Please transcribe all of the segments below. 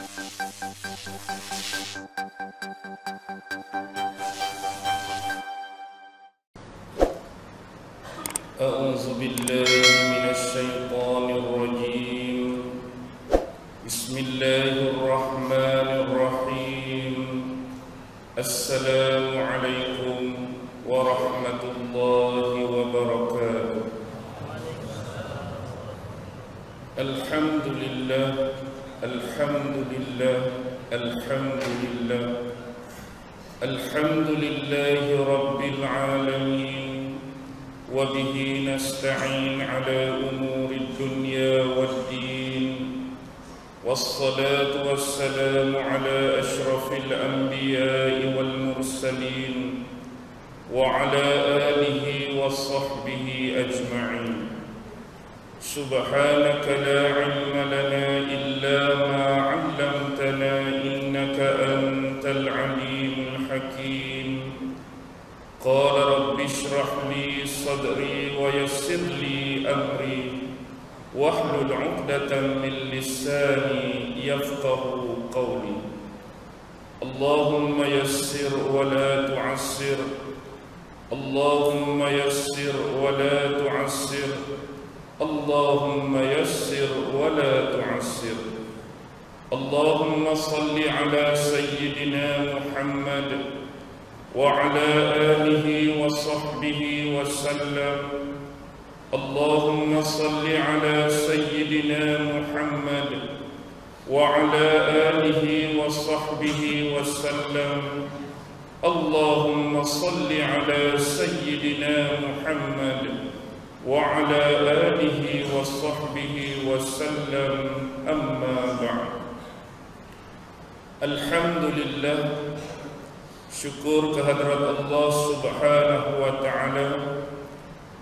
أعوذ بالله من الشيطان الرجيم. بسم الله الرحمن الرحيم. السلام عليكم ورحمة الله وبركاته. الحمد لله الحمد لله الحمد لله الحمد لله رب العالمين، وبه نستعين على أمور الدنيا والدين، والصلاة والسلام على أشرف الأنبياء والمرسلين وعلى آله وصحبه أجمعين. سبحانك لا علم لنا إلا ما علمتنا إنك أنت العليم الحكيم. قال رب اشرح لي صدري ويسر لي أمري واحلل عقدة من لساني يفقه قولي. اللهم يسر ولا تعسر، اللهم يسر ولا تعسر، اللهم يسر ولا تعسر. اللهم صل على سيدنا محمد وعلى آله وصحبه وسلم. اللهم صل على سيدنا محمد وعلى آله وصحبه وسلم. اللهم صل على سيدنا محمد وعلى آله وصحبه وسلم. أما بعد. Alhamdulillah, syukur kehadrat Allah Subhanahu wa ta'ala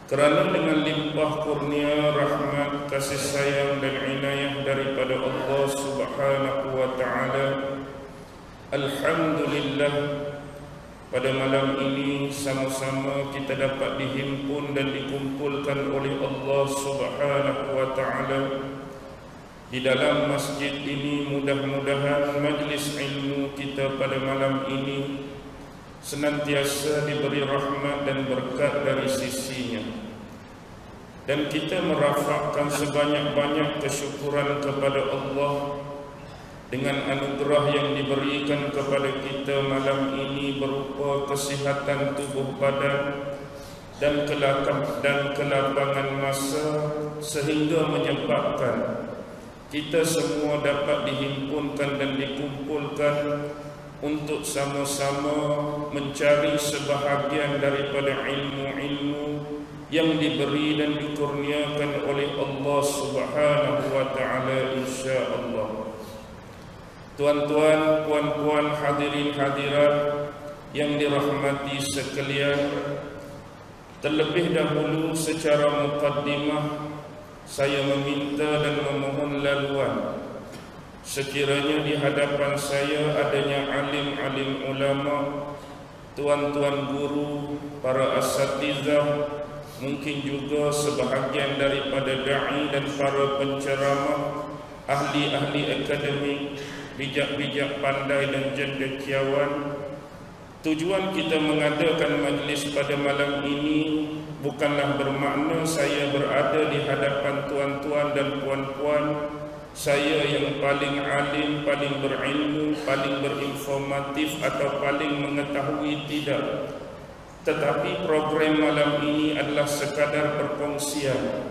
kerana dengan limpah kurnia, rahmat, kasih sayang dan inayah daripada Allah Subhanahu wa ta'ala, alhamdulillah, pada malam ini sama-sama kita dapat dihimpun dan dikumpulkan oleh Allah Subhanahu wa ta'ala di dalam masjid ini. Mudah-mudahan majlis ilmu kita pada malam ini senantiasa diberi rahmat dan berkat dari sisinya, dan kita merafakkan sebanyak-banyak kesyukuran kepada Allah dengan anugerah yang diberikan kepada kita malam ini berupa kesihatan tubuh badan dan kelapangan masa, sehingga menyebabkan kita semua dapat dihimpunkan dan dikumpulkan untuk sama-sama mencari sebahagian daripada ilmu-ilmu yang diberi dan dikurniakan oleh Allah Subhanahu wa ta'ala, insya-Allah. Tuan-tuan, puan-puan, hadirin hadirat yang dirahmati sekalian, terlebih dahulu secara muqaddimah saya meminta dan memohon laluan sekiranya di hadapan saya adanya alim-alim ulama, tuan-tuan guru, para asatizah, mungkin juga sebahagian daripada da'i dan para penceramah, ahli-ahli akademik, bijak-bijak pandai dan cendekiawan. Tujuan kita mengadakan majlis pada malam ini bukanlah bermakna saya berada di hadapan tuan-tuan dan puan-puan, saya yang paling alim, paling berilmu, paling berinformatif atau paling mengetahui, tidak. Tetapi program malam ini adalah sekadar perkongsian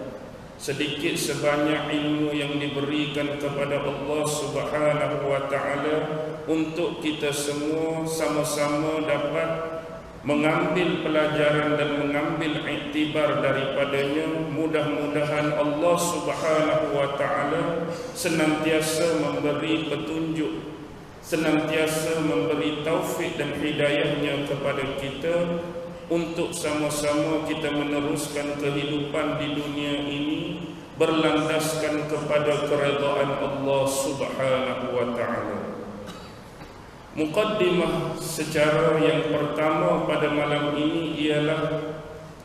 sedikit sebanyak ilmu yang diberikan kepada Allah Subhanahu wa ta'ala untuk kita semua sama-sama dapat mengambil pelajaran dan mengambil iktibar daripadanya. Mudah-mudahan Allah Subhanahu wa ta'ala senantiasa memberi petunjuk, senantiasa memberi taufik dan hidayahnya kepada kita untuk sama-sama kita meneruskan kehidupan di dunia ini berlandaskan kepada keredaan Allah Subhanahu wa ta'ala. Muqaddimah secara yang pertama pada malam ini ialah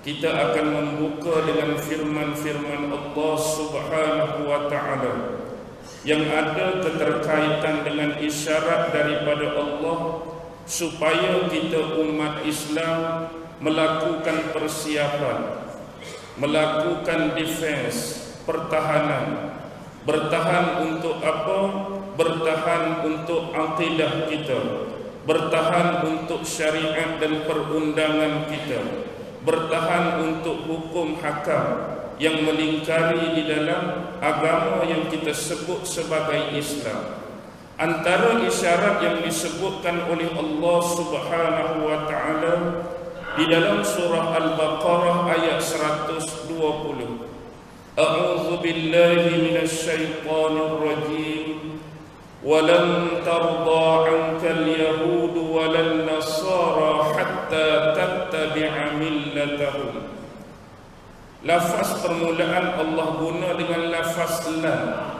kita akan membuka dengan firman-firman Allah Subhanahu wa ta'ala yang ada keterkaitan dengan isyarat daripada Allah supaya kita umat Islam melakukan persiapan, melakukan defense, pertahanan. Bertahan untuk apa? Bertahan untuk akidah kita, bertahan untuk syariat dan perundangan kita, bertahan untuk hukum hakam yang melingkari di dalam agama yang kita sebut sebagai Islam. Antara isyarat yang disebutkan oleh Allah Subhanahu wa taala di dalam surah Al-Baqarah ayat 120. A'udzu billahi minasy syaithanir rajim. Walan tarda 'anka al-yahud walan nasara hatta tattabi'a millatahum. Lafaz permulaan Allah guna dengan lafaz lam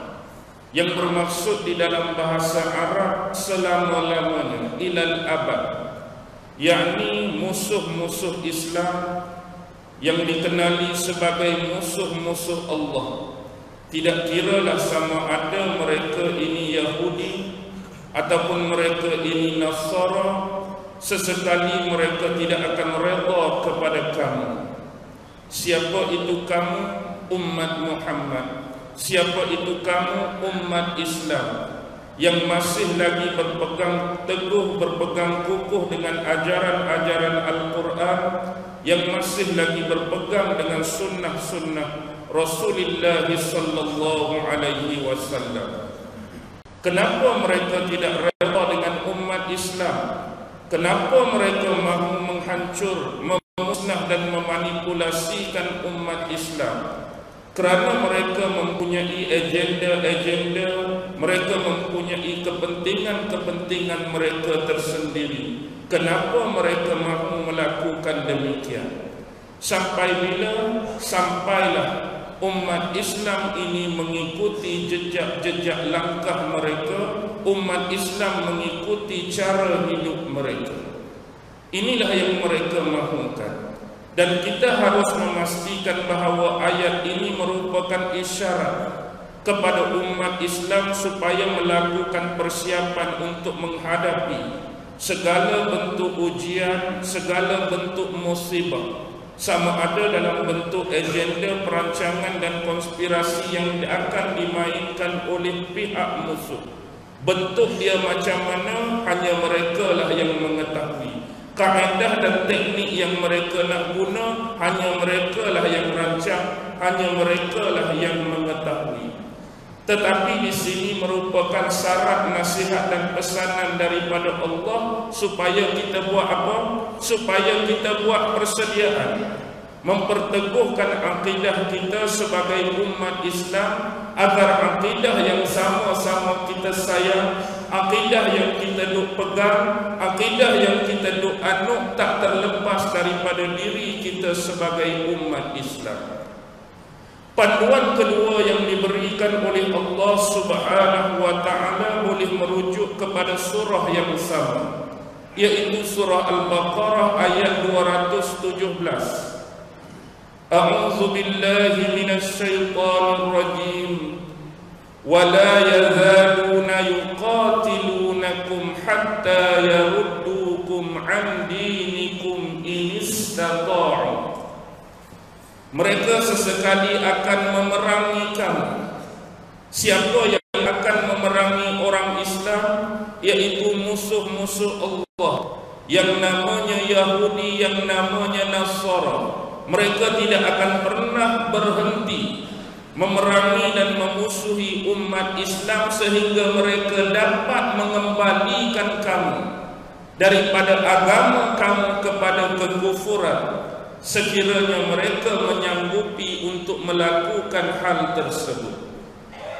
yang bermaksud di dalam bahasa Arab selama-lamanya, ilal abad, yakni musuh-musuh Islam yang dikenali sebagai musuh-musuh Allah. Tidak kiralah sama ada mereka ini Yahudi ataupun mereka ini Nasara, sesekali mereka tidak akan redha kepada kamu. Siapa itu kamu? Umat Muhammad. Siapa itu kamu? Umat Islam yang masih lagi berpegang teguh, berpegang kukuh dengan ajaran-ajaran Al-Quran, yang masih lagi berpegang dengan sunnah-sunnah Rasulullah sallallahu alaihi wasallam. Kenapa mereka tidak redha dengan umat Islam? Kenapa mereka mahu menghancur, memusnah dan memanipulasikan umat Islam? Kerana mereka mempunyai agenda-agenda, mereka mempunyai kepentingan-kepentingan mereka tersendiri. Kenapa mereka mahu melakukan demikian? Sampai bila? Sampailah umat Islam ini mengikuti jejak-jejak langkah mereka, umat Islam mengikuti cara hidup mereka. Inilah yang mereka mahukan. Dan kita harus memastikan bahawa ayat ini merupakan isyarat kepada umat Islam supaya melakukan persiapan untuk menghadapi segala bentuk ujian, segala bentuk musibah, sama ada dalam bentuk agenda, perancangan dan konspirasi yang akan dimainkan oleh pihak musuh. Bentuk dia macam mana, hanya mereka lah yang mengetahui. Kaedah dan teknik yang mereka nak guna, hanya mereka lah yang rancang, hanya mereka lah yang mengetahui. Tetapi di sini merupakan syarat, nasihat dan pesanan daripada Allah supaya kita buat apa? Supaya kita buat persediaan, memperteguhkan akidah kita sebagai umat Islam, agar akidah yang sama-sama kita sayang, akidah yang kita duk pegang, akidah yang kita duk anut tak terlepas daripada diri kita sebagai umat Islam. Panduan kedua yang diberikan oleh Allah Subhanahu wa taala boleh merujuk kepada surah yang sama, yaitu surah Al-Baqarah ayat 217. A'udzu billahi minasy syaithanir rajim. ولا يزالون يقاتلونكم حتى يردوكم عن دينكم إن استطاعوا. Mereka sesekali akan memerangi kamu. Siapa yang akan memerangi orang Islam? Yaitu musuh-musuh Allah, yang namanya Yahudi, yang namanya Nasara. Mereka tidak akan pernah berhenti memerangi dan memusuhi umat Islam sehingga mereka dapat mengembalikan kamu daripada agama kamu kepada kekufuran, sekiranya mereka menyanggupi untuk melakukan hal tersebut.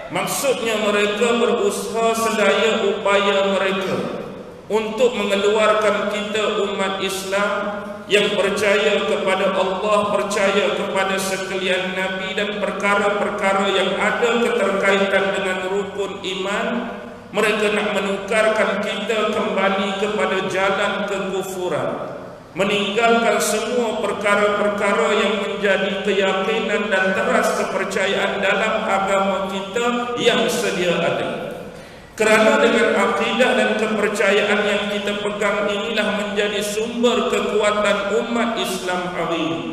Maksudnya mereka berusaha sedaya upaya mereka untuk mengeluarkan kita umat Islam yang percaya kepada Allah, percaya kepada sekalian Nabi dan perkara-perkara yang ada keterkaitan dengan rukun iman. Mereka nak menukarkan kita kembali kepada jalan kekufuran, meninggalkan semua perkara-perkara yang menjadi keyakinan dan teras kepercayaan dalam agama kita yang sedia ada. Kerana dengan akidah dan kepercayaan yang kita pegang inilah menjadi sumber kekuatan umat Islam hari ini.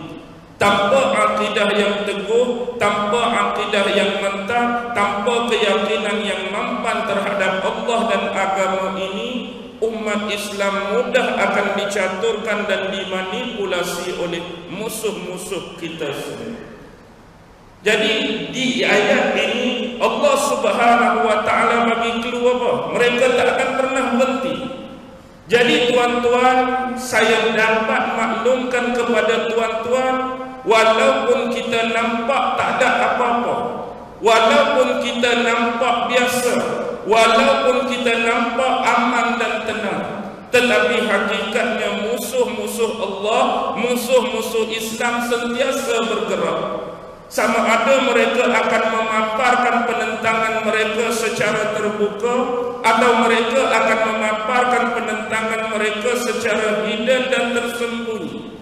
Tanpa akidah yang teguh, tanpa akidah yang mantap, tanpa keyakinan yang mampan terhadap Allah dan agama ini, umat Islam mudah akan dicaturkan dan dimanipulasi oleh musuh-musuh kita semua. Jadi di ayat ini Allah Subhanahu wa taala bagi clue apa? Mereka tak akan pernah berhenti. Jadi tuan-tuan, saya dapat maklumkan kepada tuan-tuan, walaupun kita nampak tak ada apa-apa, walaupun kita nampak biasa, walaupun kita nampak aman dan tenang, tetapi hakikatnya musuh-musuh Allah, musuh-musuh Islam sentiasa bergerak. Sama ada mereka akan memaparkan penentangan mereka secara terbuka, atau mereka akan memaparkan penentangan mereka secara hidden dan tersembunyi.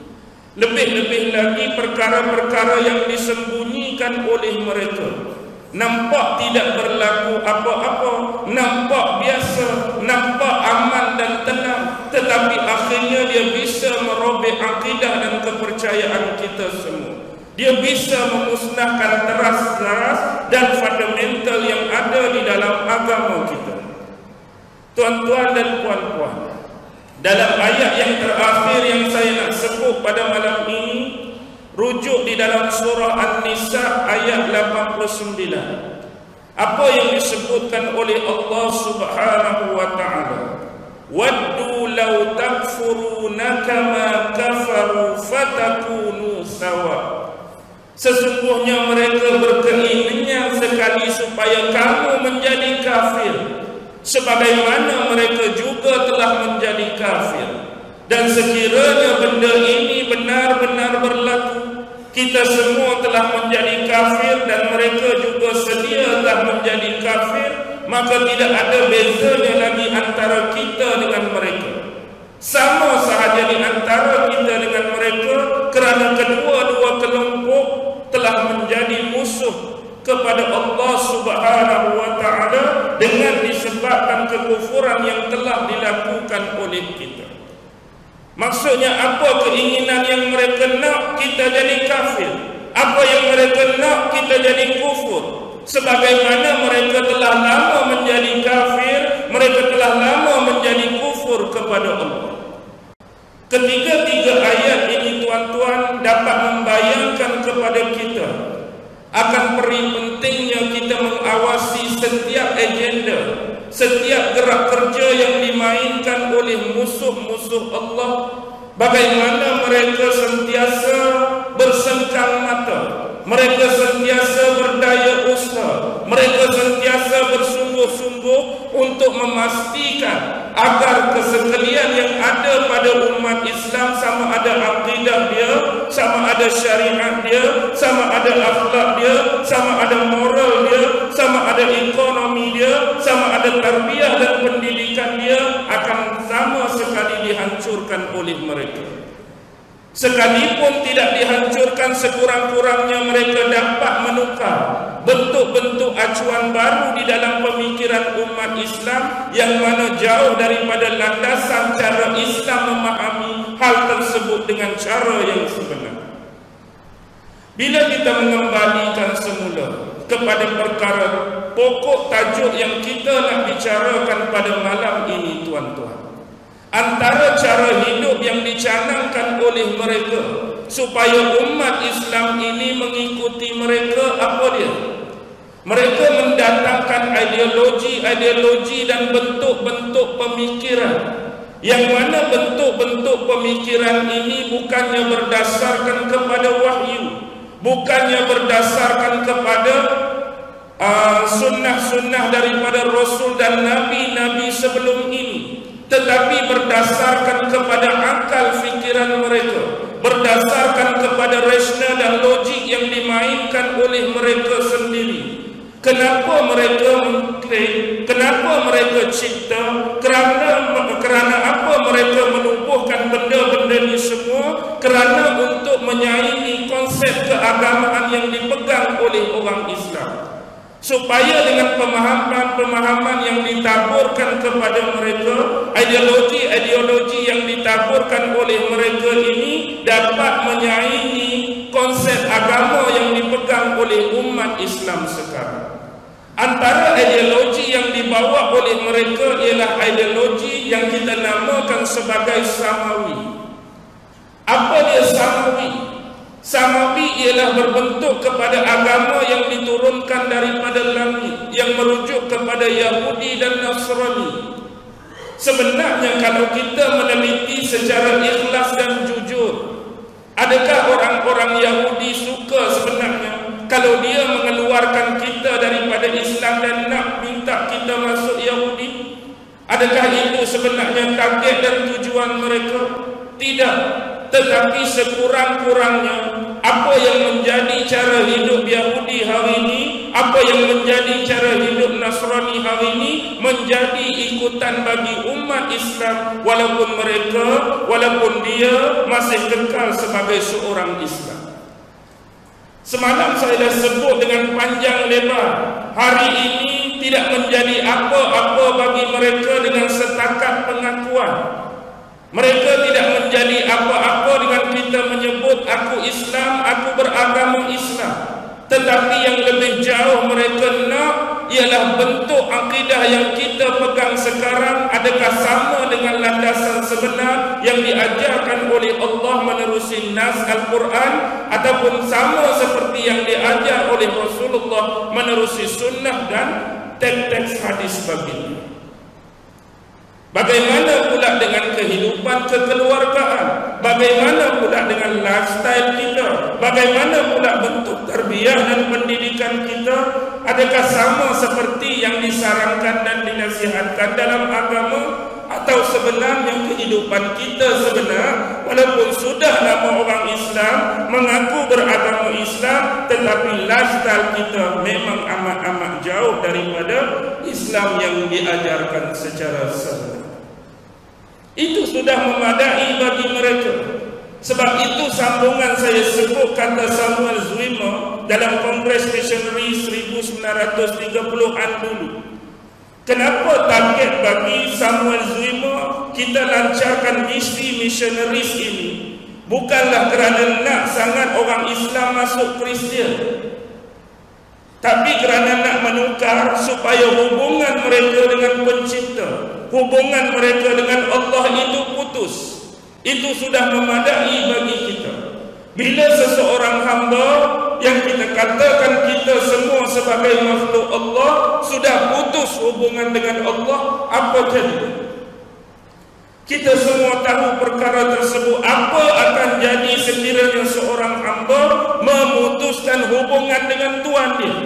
Lebih-lebih lagi perkara-perkara yang disembunyikan oleh mereka, nampak tidak berlaku apa-apa, nampak biasa, nampak aman dan tenang, tetapi akhirnya dia bisa merobek akidah dan kepercayaan kita semua. Dia bisa memusnahkan teras-teras dan fundamental yang ada di dalam agama kita. Tuan-tuan dan puan-puan, dalam ayat yang terakhir yang saya nak sebut pada malam ini, rujuk di dalam surah An-Nisa ayat 89. Apa yang disebutkan oleh Allah Subhanahu wa taala? Waddu law takfuruna kama kafaru fatakunu sawa. Sesungguhnya mereka berkeinginan sekali supaya kamu menjadi kafir, sebagaimana mereka juga telah menjadi kafir. Dan sekiranya benda ini benar-benar berlaku, kita semua telah menjadi kafir dan mereka juga sedia telah menjadi kafir, maka tidak ada bezanya lagi antara kita dengan mereka. Sama sahaja di antara kita dengan mereka, kerana kedua-dua kelompok telah menjadi musuh kepada Allah Subhanahu wa taala dengan disebabkan kekufuran yang telah dilakukan oleh kita. Maksudnya apa keinginan yang mereka nak kita jadi kafir? Apa yang mereka nak kita jadi kufur? Sebagaimana mereka telah lama menjadi kafir, mereka telah lama menjadi kufur kepada Allah. Ketiga-tiga ayat ini tuan-tuan dapat membayangkan kepada kita akan peri pentingnya kita mengawasi setiap agenda, setiap gerak kerja yang dimainkan oleh musuh-musuh Allah. Bagaimana mereka sentiasa bersengkang mata, mereka sentiasa berdaya usaha, mereka sentiasa bersungguh-sungguh untuk memastikan agar kesekalian yang ada pada umat Islam, sama ada akidah dia, sama ada syariat dia, sama ada akhlak dia, sama ada moral dia, sama ada ekonomi dia, sama ada tarbiyah dan pendidikan dia, akan sama sekali dihancurkan oleh mereka. Sekalipun tidak dihancurkan, sekurang-kurangnya mereka dapat menukar bentuk-bentuk acuan baru di dalam pemikiran umat Islam yang mana jauh daripada landasan cara Islam memahami hal tersebut dengan cara yang sebenar. Bila kita mengembalikan semula kepada perkara pokok tajuk yang kita nak bicarakan pada malam ini, tuan-tuan, antara cara hidup yang dicanangkan oleh mereka supaya umat Islam ini mengikuti mereka, apa dia? Mereka mendatangkan ideologi dan bentuk-bentuk pemikiran, yang mana bentuk-bentuk pemikiran ini bukannya berdasarkan kepada wahyu, bukannya berdasarkan kepada sunnah-sunnah daripada Rasul dan Nabi-Nabi sebelum ini, tetapi berdasarkan kepada akal fikiran mereka, berdasarkan kepada rasional dan logik yang dimainkan oleh mereka sendiri. Kenapa mereka mengklaim? Kenapa mereka cipta? Kerana apa mereka menubuhkan benda-benda ini semua? Kerana untuk menyaingi konsep keagamaan yang dipegang oleh orang Islam. supaya dengan pemahaman-pemahaman yang ditaburkan kepada mereka, ideologi-ideologi yang ditaburkan oleh mereka ini dapat menyaingi konsep agama yang dipegang oleh umat Islam sekarang. Antara ideologi yang dibawa oleh mereka ialah ideologi yang kita namakan sebagai Samawi. Apa dia Samawi? Samawi ialah berbentuk kepada agama yang diturunkan daripada langit, yang merujuk kepada Yahudi dan Nasrani. Sebenarnya kalau kita meneliti secara ikhlas dan jujur, adakah orang-orang Yahudi suka sebenarnya kalau dia mengeluarkan kita daripada Islam dan nak minta kita masuk Yahudi? Adakah itu sebenarnya target dan tujuan mereka? Tidak. Tetapi sekurang-kurangnya apa yang menjadi cara hidup Yahudi hari ini, apa yang menjadi cara hidup Nasrani hari ini menjadi ikutan bagi umat Islam, walaupun dia masih kekal sebagai seorang Islam. Semalam saya dah sebut dengan panjang lebar, hari ini tidak menjadi apa-apa bagi mereka dengan setakat pengakuan. Mereka tidak menjadi apa-apa dengan kita menyebut aku Islam, aku beragama Islam. Tetapi yang lebih jauh mereka nak ialah bentuk akidah yang kita pegang sekarang adakah sama dengan landasan sebenar yang diajarkan oleh Allah menerusi nas Al-Quran, ataupun sama seperti yang diajar oleh Rasulullah menerusi sunnah dan teks-teks hadis baginda. Bagaimana pula dengan kehidupan kekeluargaan? Bagaimana pula dengan lifestyle kita? Bagaimana pula bentuk tarbiyah dan pendidikan kita? Adakah sama seperti yang disarankan dan dinasihatkan dalam agama? Atau sebenarnya kehidupan kita sebenar, walaupun sudah nama orang Islam, mengaku beragama Islam, tetapi lifestyle kita memang amat-amat jauh daripada Islam yang diajarkan secara sebenar. Itu sudah memadai bagi mereka. Sebab itu sambungan saya sebut kata Samuel Zwimmer dalam Kongres Missionary 1930-an dulu. Kenapa target bagi Samuel Zwimmer kita lancarkan misi missionaries ini? Bukanlah kerana nak sangat orang Islam masuk Kristian, tapi kerana nak menukar supaya hubungan mereka dengan pencipta, hubungan mereka dengan Allah itu putus. Itu sudah memadai bagi kita. Bila seseorang hamba yang kita katakan kita semua sebagai makhluk Allah sudah putus hubungan dengan Allah, apa jadi? Kita semua tahu perkara tersebut. Apa akan jadi sekiranya seorang hamba memutuskan hubungan dengan Tuhan dia?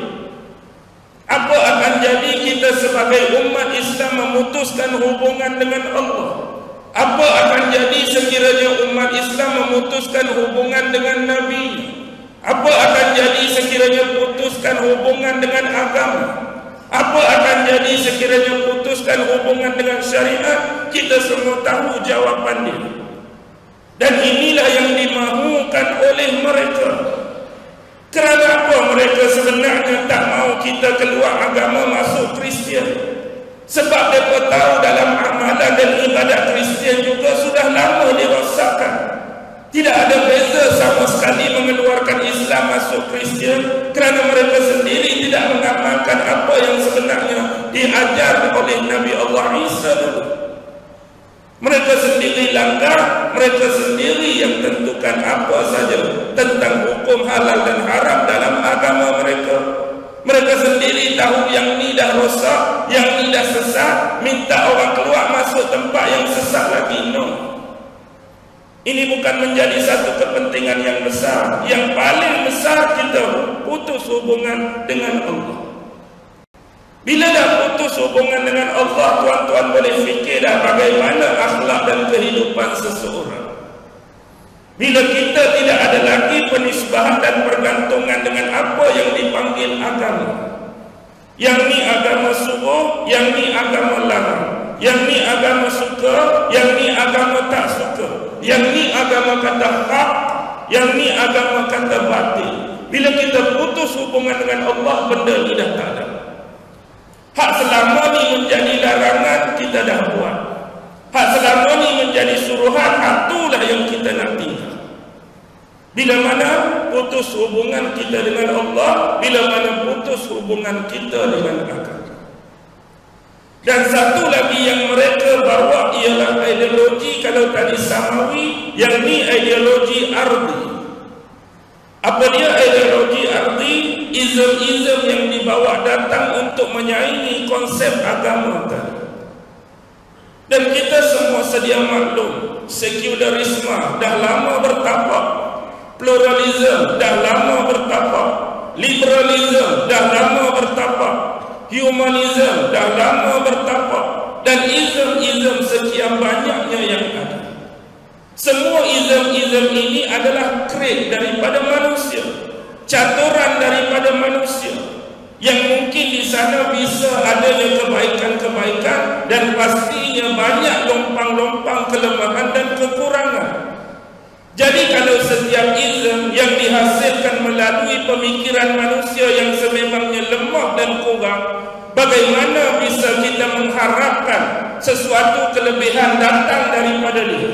Apa akan jadi kita sebagai umat Islam memutuskan hubungan dengan Allah? Apa akan jadi sekiranya umat Islam memutuskan hubungan dengan Nabi? Apa akan jadi sekiranya putuskan hubungan dengan agama? Apa akan jadi sekiranya putuskan hubungan dengan syariat? Kita semua tahu jawapannya. Dan inilah yang dimahukan oleh mereka. Kerana apa mereka sebenarnya tak mau kita keluar agama masuk Kristian? Sebab mereka tahu dalam amalan dan ibadat Kristian juga sudah lama dirosakkan. Tidak ada beza sama sekali mengeluarkan Islam masuk Kristian, kerana mereka sendiri tidak mengamalkan apa yang sebenarnya diajar oleh Nabi Allah Isa dulu. Mereka sendiri langgar, mereka sendiri yang tentukan apa saja tentang hukum halal dan haram dalam agama mereka. Mereka sendiri tahu yang ni dah rosak, yang ni dah sesat, minta orang keluar masuk tempat yang sesat lagi. No. Ini bukan menjadi satu kepentingan yang besar. Yang paling besar kita putus hubungan dengan Allah. Bila dah putus hubungan dengan Allah, tuan-tuan boleh fikir dah bagaimana akhlak dan kehidupan seseorang. Bila kita tidak ada lagi penisbahan dan pergantungan dengan apa yang dipanggil agama. Yang ni agama suruh, yang ni agama larang. Yang ni agama suka, yang ni agama tak suka. Yang ni agama kata hak, yang ni agama kata batil. Bila kita putus hubungan dengan Allah, benda ni dah tak ada. Hak selama ni menjadi larangan, kita dah buat. Hak selama ni menjadi suruhan, hak itulah yang kita nak tinggal. Bila mana putus hubungan kita dengan Allah, bila mana putus hubungan kita dengan agama. Dan satu lagi yang mereka bawa ialah ideologi, kalau tadi samawi, yang ni ideologi ardi. Apa dia ideologi ardi? Ism-ism yang dibawa datang untuk menyaingi konsep agama tadi. Dan kita semua sedia maklum, sekularisme dah lama bertapak, pluralism dah lama bertapak, liberalism dah lama bertapak, humanism dah lama bertapak, dan ism-ism sekian banyaknya yang ada. Semua ism-ism ini adalah kreat daripada manusia, caturan daripada manusia, yang mungkin di sana bisa adanya kebaikan-kebaikan dan pastinya banyak lompang-lompang kelemahan dan kekurangan. Jadi kalau setiap ism yang dihasilkan melalui pemikiran manusia yang sememangnya lemah dan kurang, bagaimana bisa kita mengharapkan sesuatu kelebihan datang daripada dia?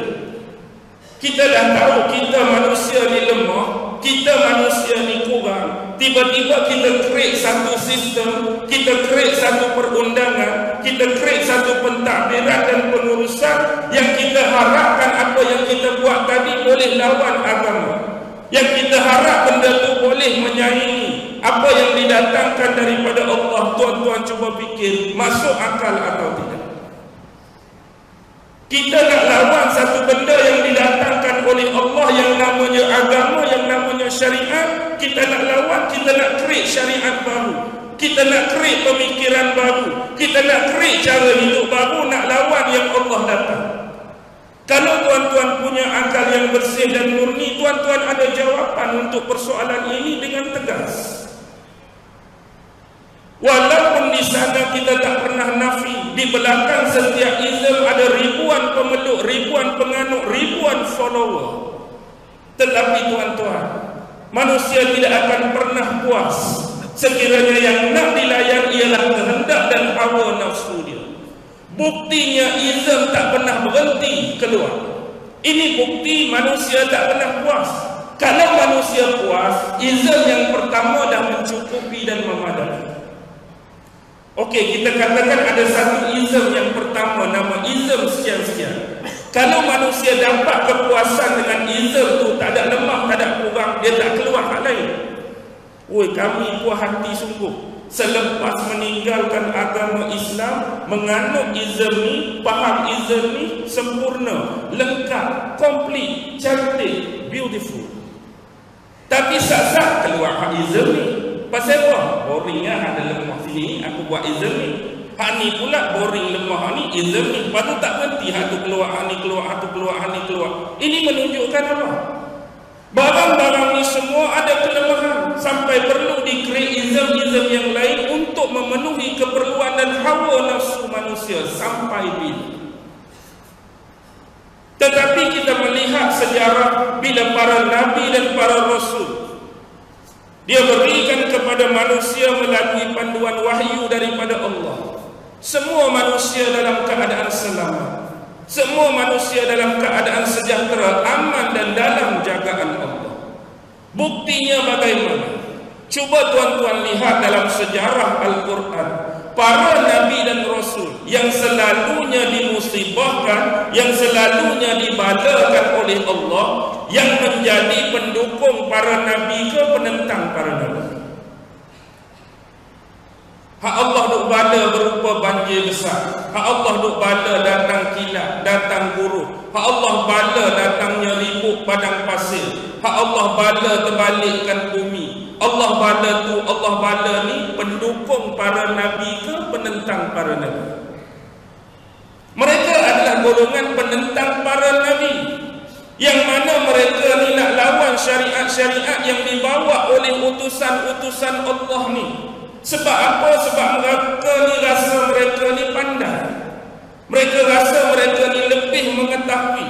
Kita dah tahu kita manusia ni lemah, kita manusia ni kurang. Tiba-tiba kita create satu sistem, kita create satu perundangan, kita create satu pentadbiran dan pengurusan yang kita harapkan apa yang kita buat tadi boleh lawan agama. Yang kita harap benda tu boleh menyaingi apa yang didatangkan daripada Allah. Tuan-tuan cuba fikir, masuk akal atau tidak? Kita nak lawan satu benda yang didatangkan oleh Allah yang namanya agama, yang namanya syariat. Kita nak lawan, kita nak create syariat baru, kita nak create pemikiran baru, kita nak create cara hidup baru, nak lawan yang Allah datang. Kalau tuan-tuan punya akal yang bersih dan murni, tuan-tuan ada jawapan untuk persoalan ini dengan tegas. Walaupun di sana kita tak pernah nafi, di belakang setiap ism ada ribuan pemeluk, ribuan penganut, ribuan follower. Tetapi tuan-tuan, manusia tidak akan pernah puas sekiranya yang nak dilayan ialah kehendak dan hawa nafsu dia. Buktinya ism tak pernah berhenti keluar. Ini bukti manusia tak pernah puas. Kalau manusia puas, ism yang pertama dah mencukupi dan memadai. Okey, kita katakan ada satu ism yang pertama, nama ism sekian-sekian. Kalau manusia dapat kepuasan dengan ism tu, tak ada lemah, tak ada kurang, dia tak keluar hal lain. Oi, kami puas hati sungguh selepas meninggalkan agama Islam, menganut ism ni, faham ism ni sempurna, lengkap, komplit, cantik, beautiful. Tapi sat-sat keluar hak ism ni. Pasal apa? Boring lah, ada lemah sini, aku buat ism ni. Hak ni pula boring, lemah ni, ism ni. Lepas tu tak berhenti, hak tu keluar, hak ni keluar, hak tu keluar, hak ni keluar. Ini menunjukkan apa? Barang-barang ni semua ada kelemahan, sampai perlu di-create ism-ism yang lain untuk memenuhi keperluan dan hawa nafsu manusia. Sampai bila? Tetapi kita melihat sejarah bila para nabi dan para rasul dia berikan kepada manusia melalui panduan wahyu daripada Allah. Semua manusia dalam keadaan selamat, semua manusia dalam keadaan sejahtera, aman dan dalam jagaan Allah. Buktinya bagaimana? Cuba tuan-tuan lihat dalam sejarah Al-Quran, para nabi dan rasul yang selalunya dimusibahkan, yang selalunya dibalakan oleh Allah, yang menjadi pendukung para nabi ke penentang para nabi? Hak Allah duk bala berupa banjir besar, hak Allah duk bala datang kilat, datang buruk, hak Allah bala datangnya ribut padang pasir, hak Allah bala terbalikkan bumi. Allah bala tu, Allah bala ni pendukung para nabi ke penentang para nabi? Mereka adalah golongan penentang para nabi, yang mana mereka ni nak lawan syariat-syariat yang dibawa oleh utusan-utusan Allah ni. Sebab apa? Sebab mereka ni rasa mereka ni pandai, mereka rasa mereka ni lebih mengetahui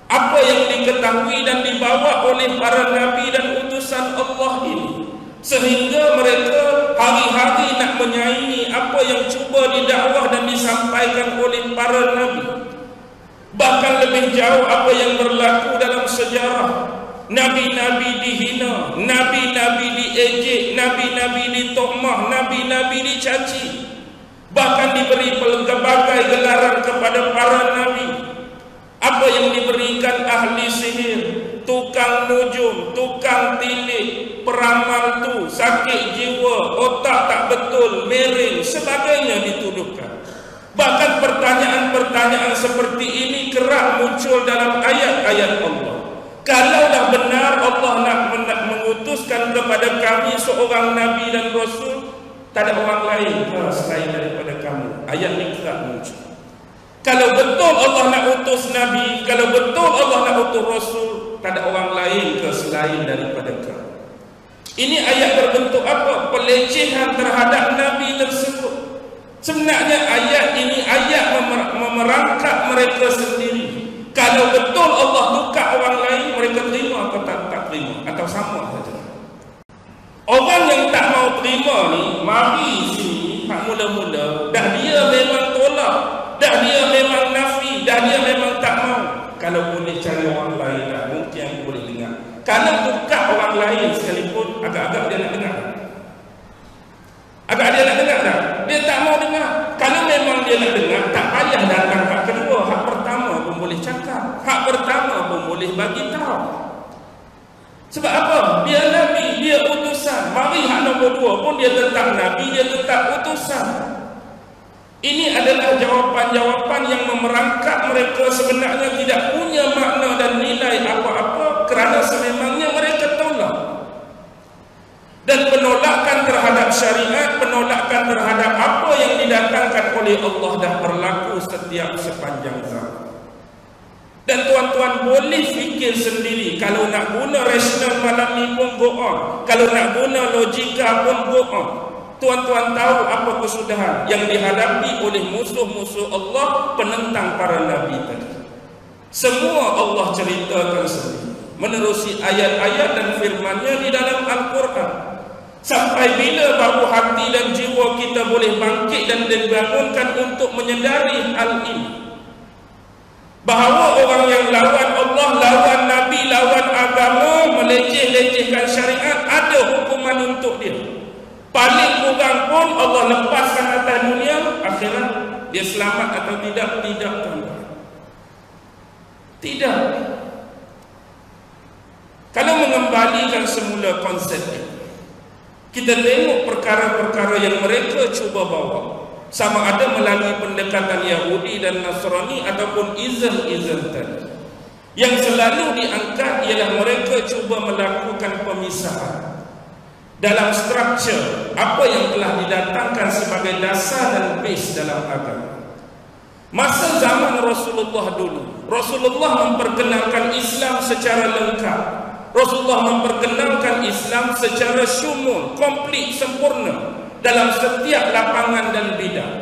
apa yang diketahui dan dibawa oleh para nabi dan utusan Allah ini, sehingga mereka hari-hari nak menyaingi apa yang cuba didakwah dan disampaikan oleh para nabi. Bahkan lebih jauh apa yang berlaku dalam sejarah. Nabi-nabi dihina, nabi-nabi diejek, nabi-nabi ditokmah, nabi-nabi dicaci. Bahkan diberi pelbagai gelaran kepada para nabi. Apa yang diberikan ahli sihir, tukang nujum, tukang tilik, peramal tu, sakit jiwa, otak tak betul, miring, sebagainya dituduhkan. Bahkan pertanyaan-pertanyaan seperti ini kerap muncul dalam ayat-ayat Allah. Kalau dah benar Allah nak mengutuskan kepada kami seorang nabi dan rasul, tak ada orang lain selain daripada kamu. Ayat ini kerap muncul. Kalau betul Allah nak utus nabi, kalau betul Allah nak utus rasul, tak ada orang lain selain daripada kamu. Ini ayat berbentuk apa? Pelecehan terhadap nabi tersebut. Sebenarnya ayat ini ayat memerangkap mereka sendiri. Kalau betul Allah tukar orang lain, mereka terima atau tak terima, atau sama saja. Orang yang tak mau terima ni, mari sini hak mula-mula, dah dia memang tolak, dah dia memang nafi, dah dia memang tak mau. Kalau boleh cari orang lain dah, mungkin aku boleh dengar. Kalau tukar orang lain sekalipun, agak-agak dia nak dengar. Agak dia nak dengar tak? Dia tak mau dengar. Kalau memang dia nak dengar, tak payah datang hak kedua. Hak pertama pun boleh cakap, hak pertama pun boleh bagi tahu. Sebab apa? Dia nabi, dia utusan. Mari hak nombor dua pun dia tetap nabi, dia tetap utusan. Ini adalah jawapan-jawapan yang memerangkap mereka sebenarnya tidak punya makna dan nilai apa-apa, kerana sememangnya mereka tolak. Dan penolakan terhadap syariat, penolakan terhadap apa yang didatangkan oleh Allah dah berlaku setiap sepanjang zaman. Dan tuan-tuan boleh fikir sendiri, kalau nak guna rasional malam ni pun go on, kalau nak guna logika pun go on. Tuan-tuan tahu apa kesudahan yang dihadapi oleh musuh-musuh Allah, penentang para nabi tadi. Semua Allah ceritakan sendiri menerusi ayat-ayat dan firman-Nya di dalam Al-Quran. Sampai bila baru hati dan jiwa kita boleh bangkit dan dibangunkan untuk menyedari hal ini, bahawa orang yang lawan Allah, lawan Nabi, lawan agama, meleceh-lecehkan syariat, ada hukuman untuk dia. Paling kurang pun Allah lepaskan atas dunia, akhirat dia selamat atau tidak? Tidak, tuan-tuan. Tidak. Kalau mengembalikan semula konsep ini, kita tengok perkara-perkara yang mereka cuba bawa, sama ada melalui pendekatan Yahudi dan Nasrani ataupun izan-izan tadi. Yang selalu diangkat ialah mereka cuba melakukan pemisahan dalam struktur apa yang telah didatangkan sebagai dasar dan base dalam agama. Masa zaman Rasulullah dulu, Rasulullah memperkenalkan Islam secara lengkap. Rasulullah memperkenalkan Islam secara syumul, komplit, sempurna dalam setiap lapangan dan bidang.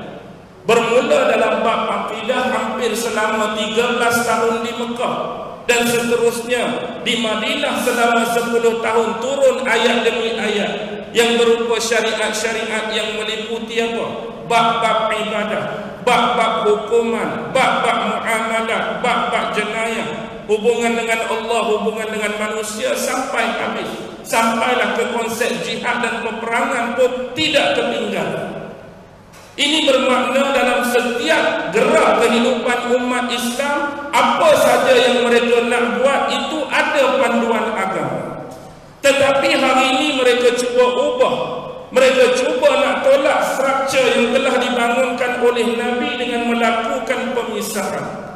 Bermula dalam bab akidah hampir selama 13 tahun di Mekah, dan seterusnya di Madinah selama 10 tahun turun ayat demi ayat yang berupa syariat-syariat yang meliputi apa? Bab-bab ibadah, bab-bab hukuman, bab-bab muamalah, bab-bab jenayah, hubungan dengan Allah, hubungan dengan manusia, sampai habis. Sampailah ke konsep jihad dan peperangan pun tidak tertinggal. Ini bermakna dalam setiap gerak kehidupan umat Islam, apa saja yang mereka nak buat itu ada panduan agama. Tetapi hari ini mereka cuba ubah. Mereka cuba nak tolak struktur yang telah dibangunkan oleh Nabi dengan melakukan pemisahan.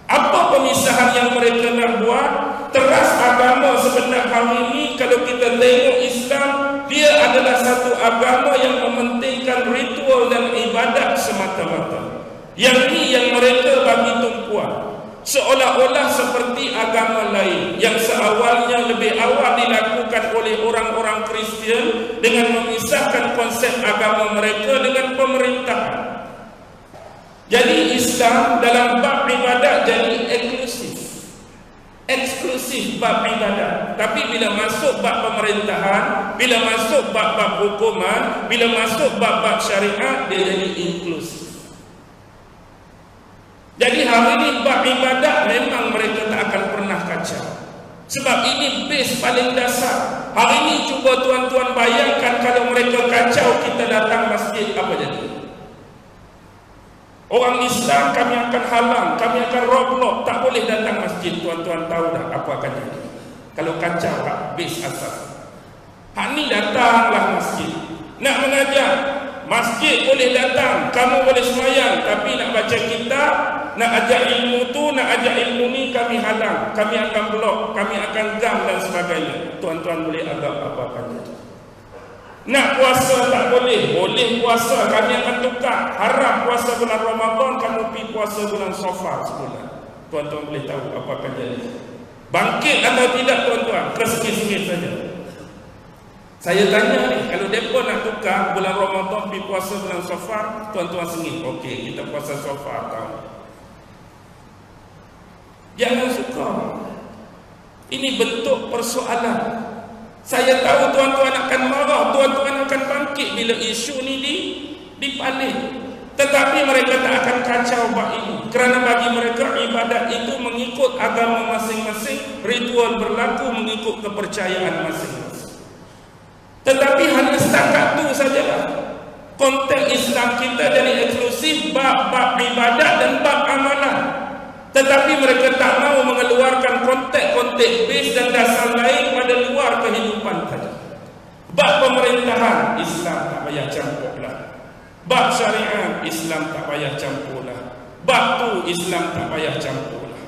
Apa pemisahan yang mereka nak buat? Teras agama sebenar hari ini, kalau kita tengok Islam, dia adalah satu agama yang mementingkan ritual dan ibadat semata-mata. Yang ini yang mereka bagi tumpuan, seolah-olah seperti agama lain yang seawalnya lebih awal dilakukan oleh orang-orang Kristian dengan memisahkan konsep agama mereka dengan pemerintahan. Jadi Islam dalam bab ibadat jadi eksklusif. eksklusif bab ibadat. Tapi bila masuk bab pemerintahan, bila masuk bab-bab hukuman, bila masuk bab-bab syariat, dia jadi inklusif. Jadi hari ini bab ibadat memang mereka tak akan pernah kacau, sebab ini base paling dasar. Hari ini cuba tuan-tuan bayangkan kalau mereka kacau kita datang masjid, apa jadi? Orang Islam kami akan halang, kami akan roblok, tak boleh datang masjid. Tuan-tuan tahu dah apa akan jadi kalau kacau habis asas. Hak ni datanglah masjid, nak mengajar, masjid boleh datang, kamu boleh semayang, tapi nak baca kitab, nak ajak ilmu tu, nak ajak ilmu ni, kami halang, kami akan blok, kami akan gam dan sebagainya. Tuan-tuan boleh agak apa akan jadi? Nak puasa tak boleh, boleh puasa, kami akan tukar. Haram puasa bulan Ramadan, kamu pergi puasa bulan Safar sebulan. Tuan-tuan boleh tahu apa akan jadi. Bangkit atau tidak tuan-tuan, kesengit-sengit saja. Saya tanya ni, kalau mereka nak tukar bulan Ramadan pergi puasa bulan Safar, tuan-tuan sengit. Okey, kita puasa Safar tahu. Jangan suka. Ini bentuk persoalan. Saya tahu tuan-tuan akan marah, tuan-tuan akan bangkit bila isu ni dipalih. Tetapi mereka tak akan kacau bab ini, kerana bagi mereka ibadat itu mengikut agama masing-masing, ritual berlaku mengikut kepercayaan masing-masing. Tetapi hanya setakat tu sajalah. Konteks Islam kita jadi eksklusif bab-bab ibadat dan bab amalan. Tetapi mereka tak mahu mengeluarkan konteks base dan dasar lain pada luar kehidupan tadi. Bab pemerintahan, Islam tak payah campurlah. Bab syariat, Islam tak payah campurlah. Bab tu, Islam tak payah campurlah.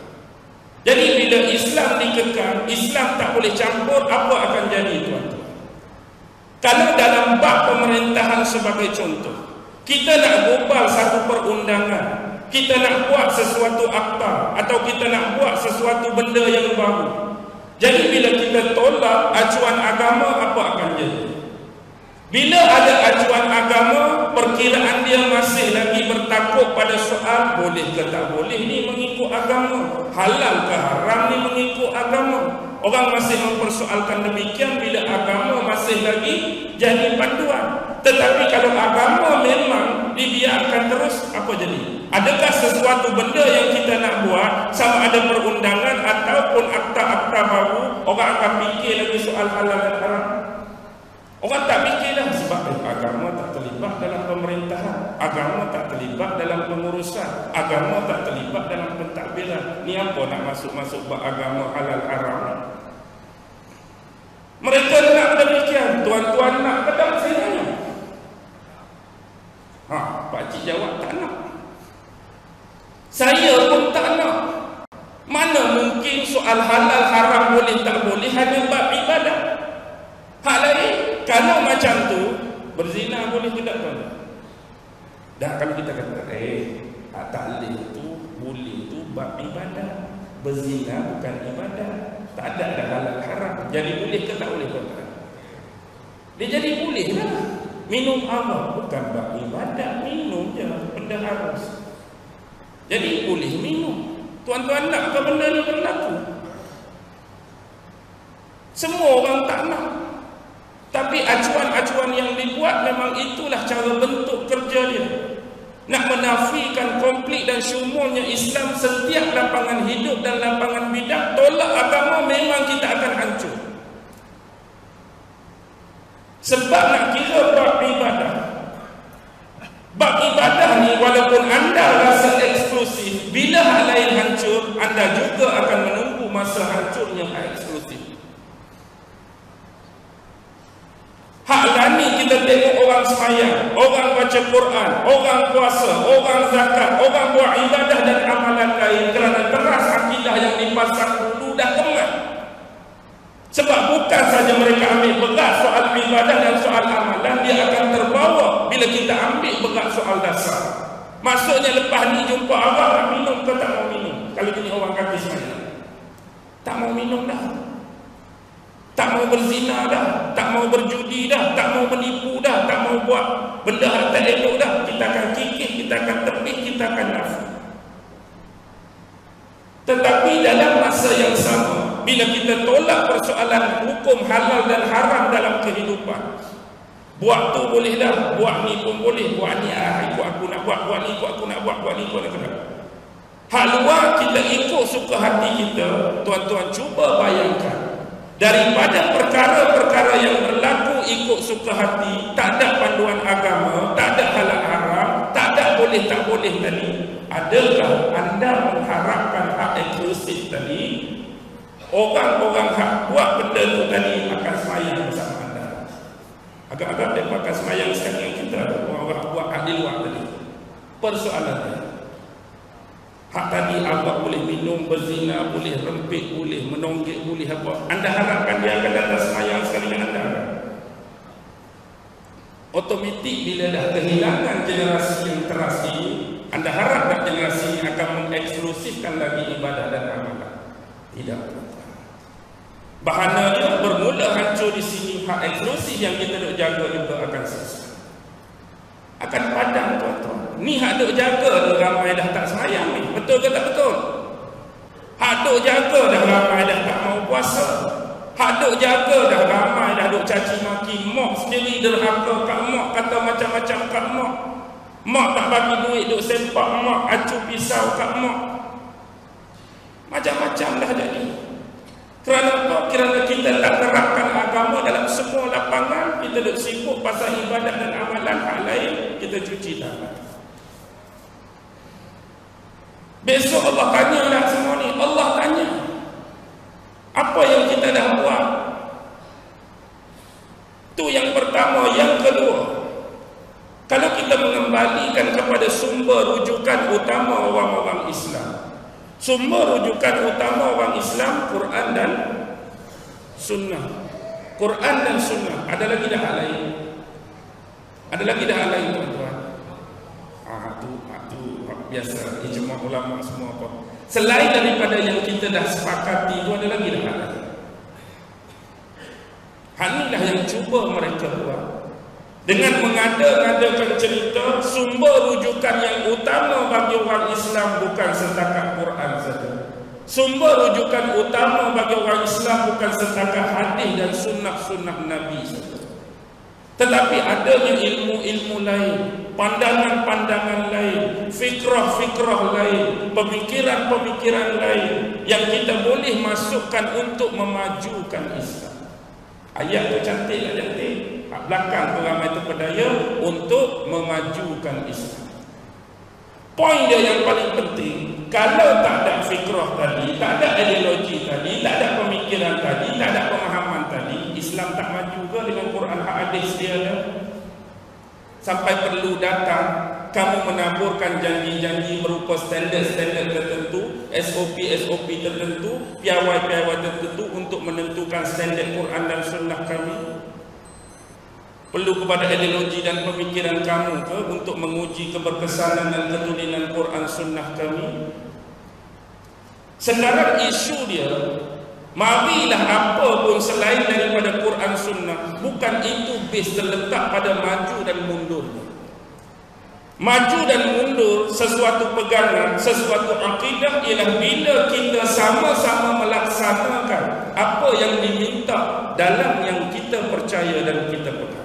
Jadi bila Islam dikekang, Islam tak boleh campur, apa akan jadi tuan-tuan? Kalau dalam bab pemerintahan sebagai contoh, kita nak gubal satu perundangan, kita nak buat sesuatu akta, atau kita nak buat sesuatu benda yang baru. Jadi bila kita tolak acuan agama, apa akan jadi? Bila ada acuan agama, perkiraan dia masih lagi bertakuk pada soal boleh ke tak boleh ni mengikut agama, halal ke haram ni mengikut agama. Orang masih mempersoalkan demikian bila agama masih lagi jadi panduan. Tetapi kalau agama memang dibiarkan terus, apa jadi? Adakah sesuatu benda yang kita nak buat, sama ada perundangan ataupun akta-akta baru, orang akan fikir lagi soal halal dan haram? Orang tak fikir dah, sebab agama tak terlibat dalam pemerintahan, agama tak terlibat dalam pengurusan, agama tak terlibat dalam pentadbiran. Ni apa nak masuk-masuk bab agama halal haram? Mereka nak demikian. Tuan-tuan nak ke tak saya tanya? Pakcik jawab tak nak. Saya pun tak nak. Mana mungkin soal halal haram boleh tak boleh hanya bab ibadat. Hak lain, kalau macam tu berzina boleh tidak tuan? Dah kalau kita kata taklid tu boleh tu bab ibadat, berzina bukan ibadat, tak ada halal haram, jadi boleh ke tak boleh tuan? Dia jadi boleh lah. Minum arak bukan bab ibadat, minum je benda harus. Jadi boleh minum. Tuan-tuan nak ke benda ni berlaku? Semua orang tak nak. Tapi acuan-acuan yang dibuat memang itulah cara bentuk kerja dia. Nak menafikan komplit dan syumulnya Islam setiap lapangan hidup dan lapangan bidang. Tolak agama memang kita akan hancur. Sebab nak kira bab ibadah. Bab ibadah ni walaupun anda rasa eksklusif, bila hal lain hancur, anda juga akan menunggu masa hancurnya hal eksklusif. Hak lain ni kita tengok orang semayang, orang baca Quran, orang puasa, orang zakat, orang buat ibadah dan amalan lain kerana teras akidah yang dipasang dulu dah kemat. Sebab bukan saja mereka ambil berat soal ibadah dan soal amalan, dia akan terbawa bila kita ambil berat soal dasar. Maksudnya lepas ni jumpa awak nak minum ke tak mau minum? Kalau jenis orang kaki semayang, tak mau minum dah, tak mau berzina dah, tak mau berjudi dah, tak mau menipu dah, tak mau buat benda yang tak elok dah. Kita akan kikir, kita akan tepih, kita akan nafsu. Tetapi dalam masa yang sama, bila kita tolak persoalan hukum halal dan haram dalam kehidupan, buat tu boleh dah, buat ni pun boleh, buat ni ikut aku nak buat ni ikut aku nak buat ni ikut aku nak. Hak luar kita ikut suka hati kita. Tuan-tuan cuba bayangkan, daripada perkara-perkara yang berlaku ikut suka hati, tak ada panduan agama, tak ada halal haram, tak ada boleh tak boleh tadi, adakah anda mengharapkan hak eksklusif tadi, orang-orang hak buat benda tu tadi akan semayang bersama anda? Agak-agak mereka akan semayang sekali yang kita, orang-orang buat hak di luar tadi. Persoalannya, hak tadi abang boleh minum, berzina, boleh rempit, boleh menonggek, boleh apa, anda harapkan dia akan datang semayang sekali dengan anda? Otomatik bila dah kehilangan generasi yang teras ini, anda harap tak generasi ini akan mengeksklusifkan lagi ibadah dan amalan? Tidak. Bahana dia bermula hancur di sini, hak eksklusif yang kita nak jaga juga akan selesai, akan padam tuan-tuan. Ni hak duk jaga dah ramai dah tak semayang ni, betul ke tak betul? Hak duk jaga dah ramai dah tak mau puasa, hak duk jaga dah ramai dah duk caci maki mak sendiri, derhaka kat mak, kata macam-macam kat mak, mak tak bagi duit duk sempak mak, acu pisau kat mak, macam-macam dah jadi. Kerana apa? Kerana kita tak terapkan agama dalam semua lapangan. Kita duk sibuk pasal ibadat dan amalan hak lain, kita cuci tangan. Besok Allah tanya dah semua ni. Allah tanya apa yang kita dah buat. Tu yang pertama. Yang kedua, kalau kita mengembalikan kepada sumber rujukan utama orang-orang Islam, sumber rujukan utama orang Islam Quran dan Sunnah. Quran dan Sunnah. Ada lagi dah hal lain? Ada lagi dah hal lain tuan-tuan? Tu biasa ijma' ulama semua apa. Selain daripada yang kita dah sepakati itu, ada lagi dah hal lain. Hal inilah yang cuba mereka buat dengan mengada-ngadakan cerita. Sumber rujukan yang utama bagi orang Islam bukan setakat Quran saja. Sumber rujukan utama bagi orang Islam bukan setakat hadis dan sunnah-sunnah Nabi saja. Tetapi adanya ilmu-ilmu lain, pandangan-pandangan lain, fikrah-fikrah lain, pemikiran-pemikiran lain yang kita boleh masukkan untuk memajukan Islam. Ayat tu cantik tak cantik? Belakang tu ramai terpedaya untuk memajukan Islam. Poin dia yang paling penting, kalau tak ada fikrah tadi, tak ada ideologi tadi, tak ada pemikiran tadi, tak ada pemahaman tadi, Islam tak maju ke dengan Quran hadis dia ada? Sampai perlu datang kamu menaburkan janji-janji berupa standard-standard tertentu, SOP tertentu, piawai-piawai tertentu untuk menentukan standard Quran dan sunnah kami. Perlu kepada ideologi dan pemikiran kamu ke untuk menguji keberkesanan dan ketulinan Quran sunnah kami? Sekarang isu dia, marilah apa pun selain daripada Quran sunnah, bukan itu base terletak pada maju dan mundur. Maju dan mundur sesuatu pegangan, sesuatu akidah ialah bila kita sama-sama melaksanakan apa yang diminta dalam yang kita percaya dan kita pegang.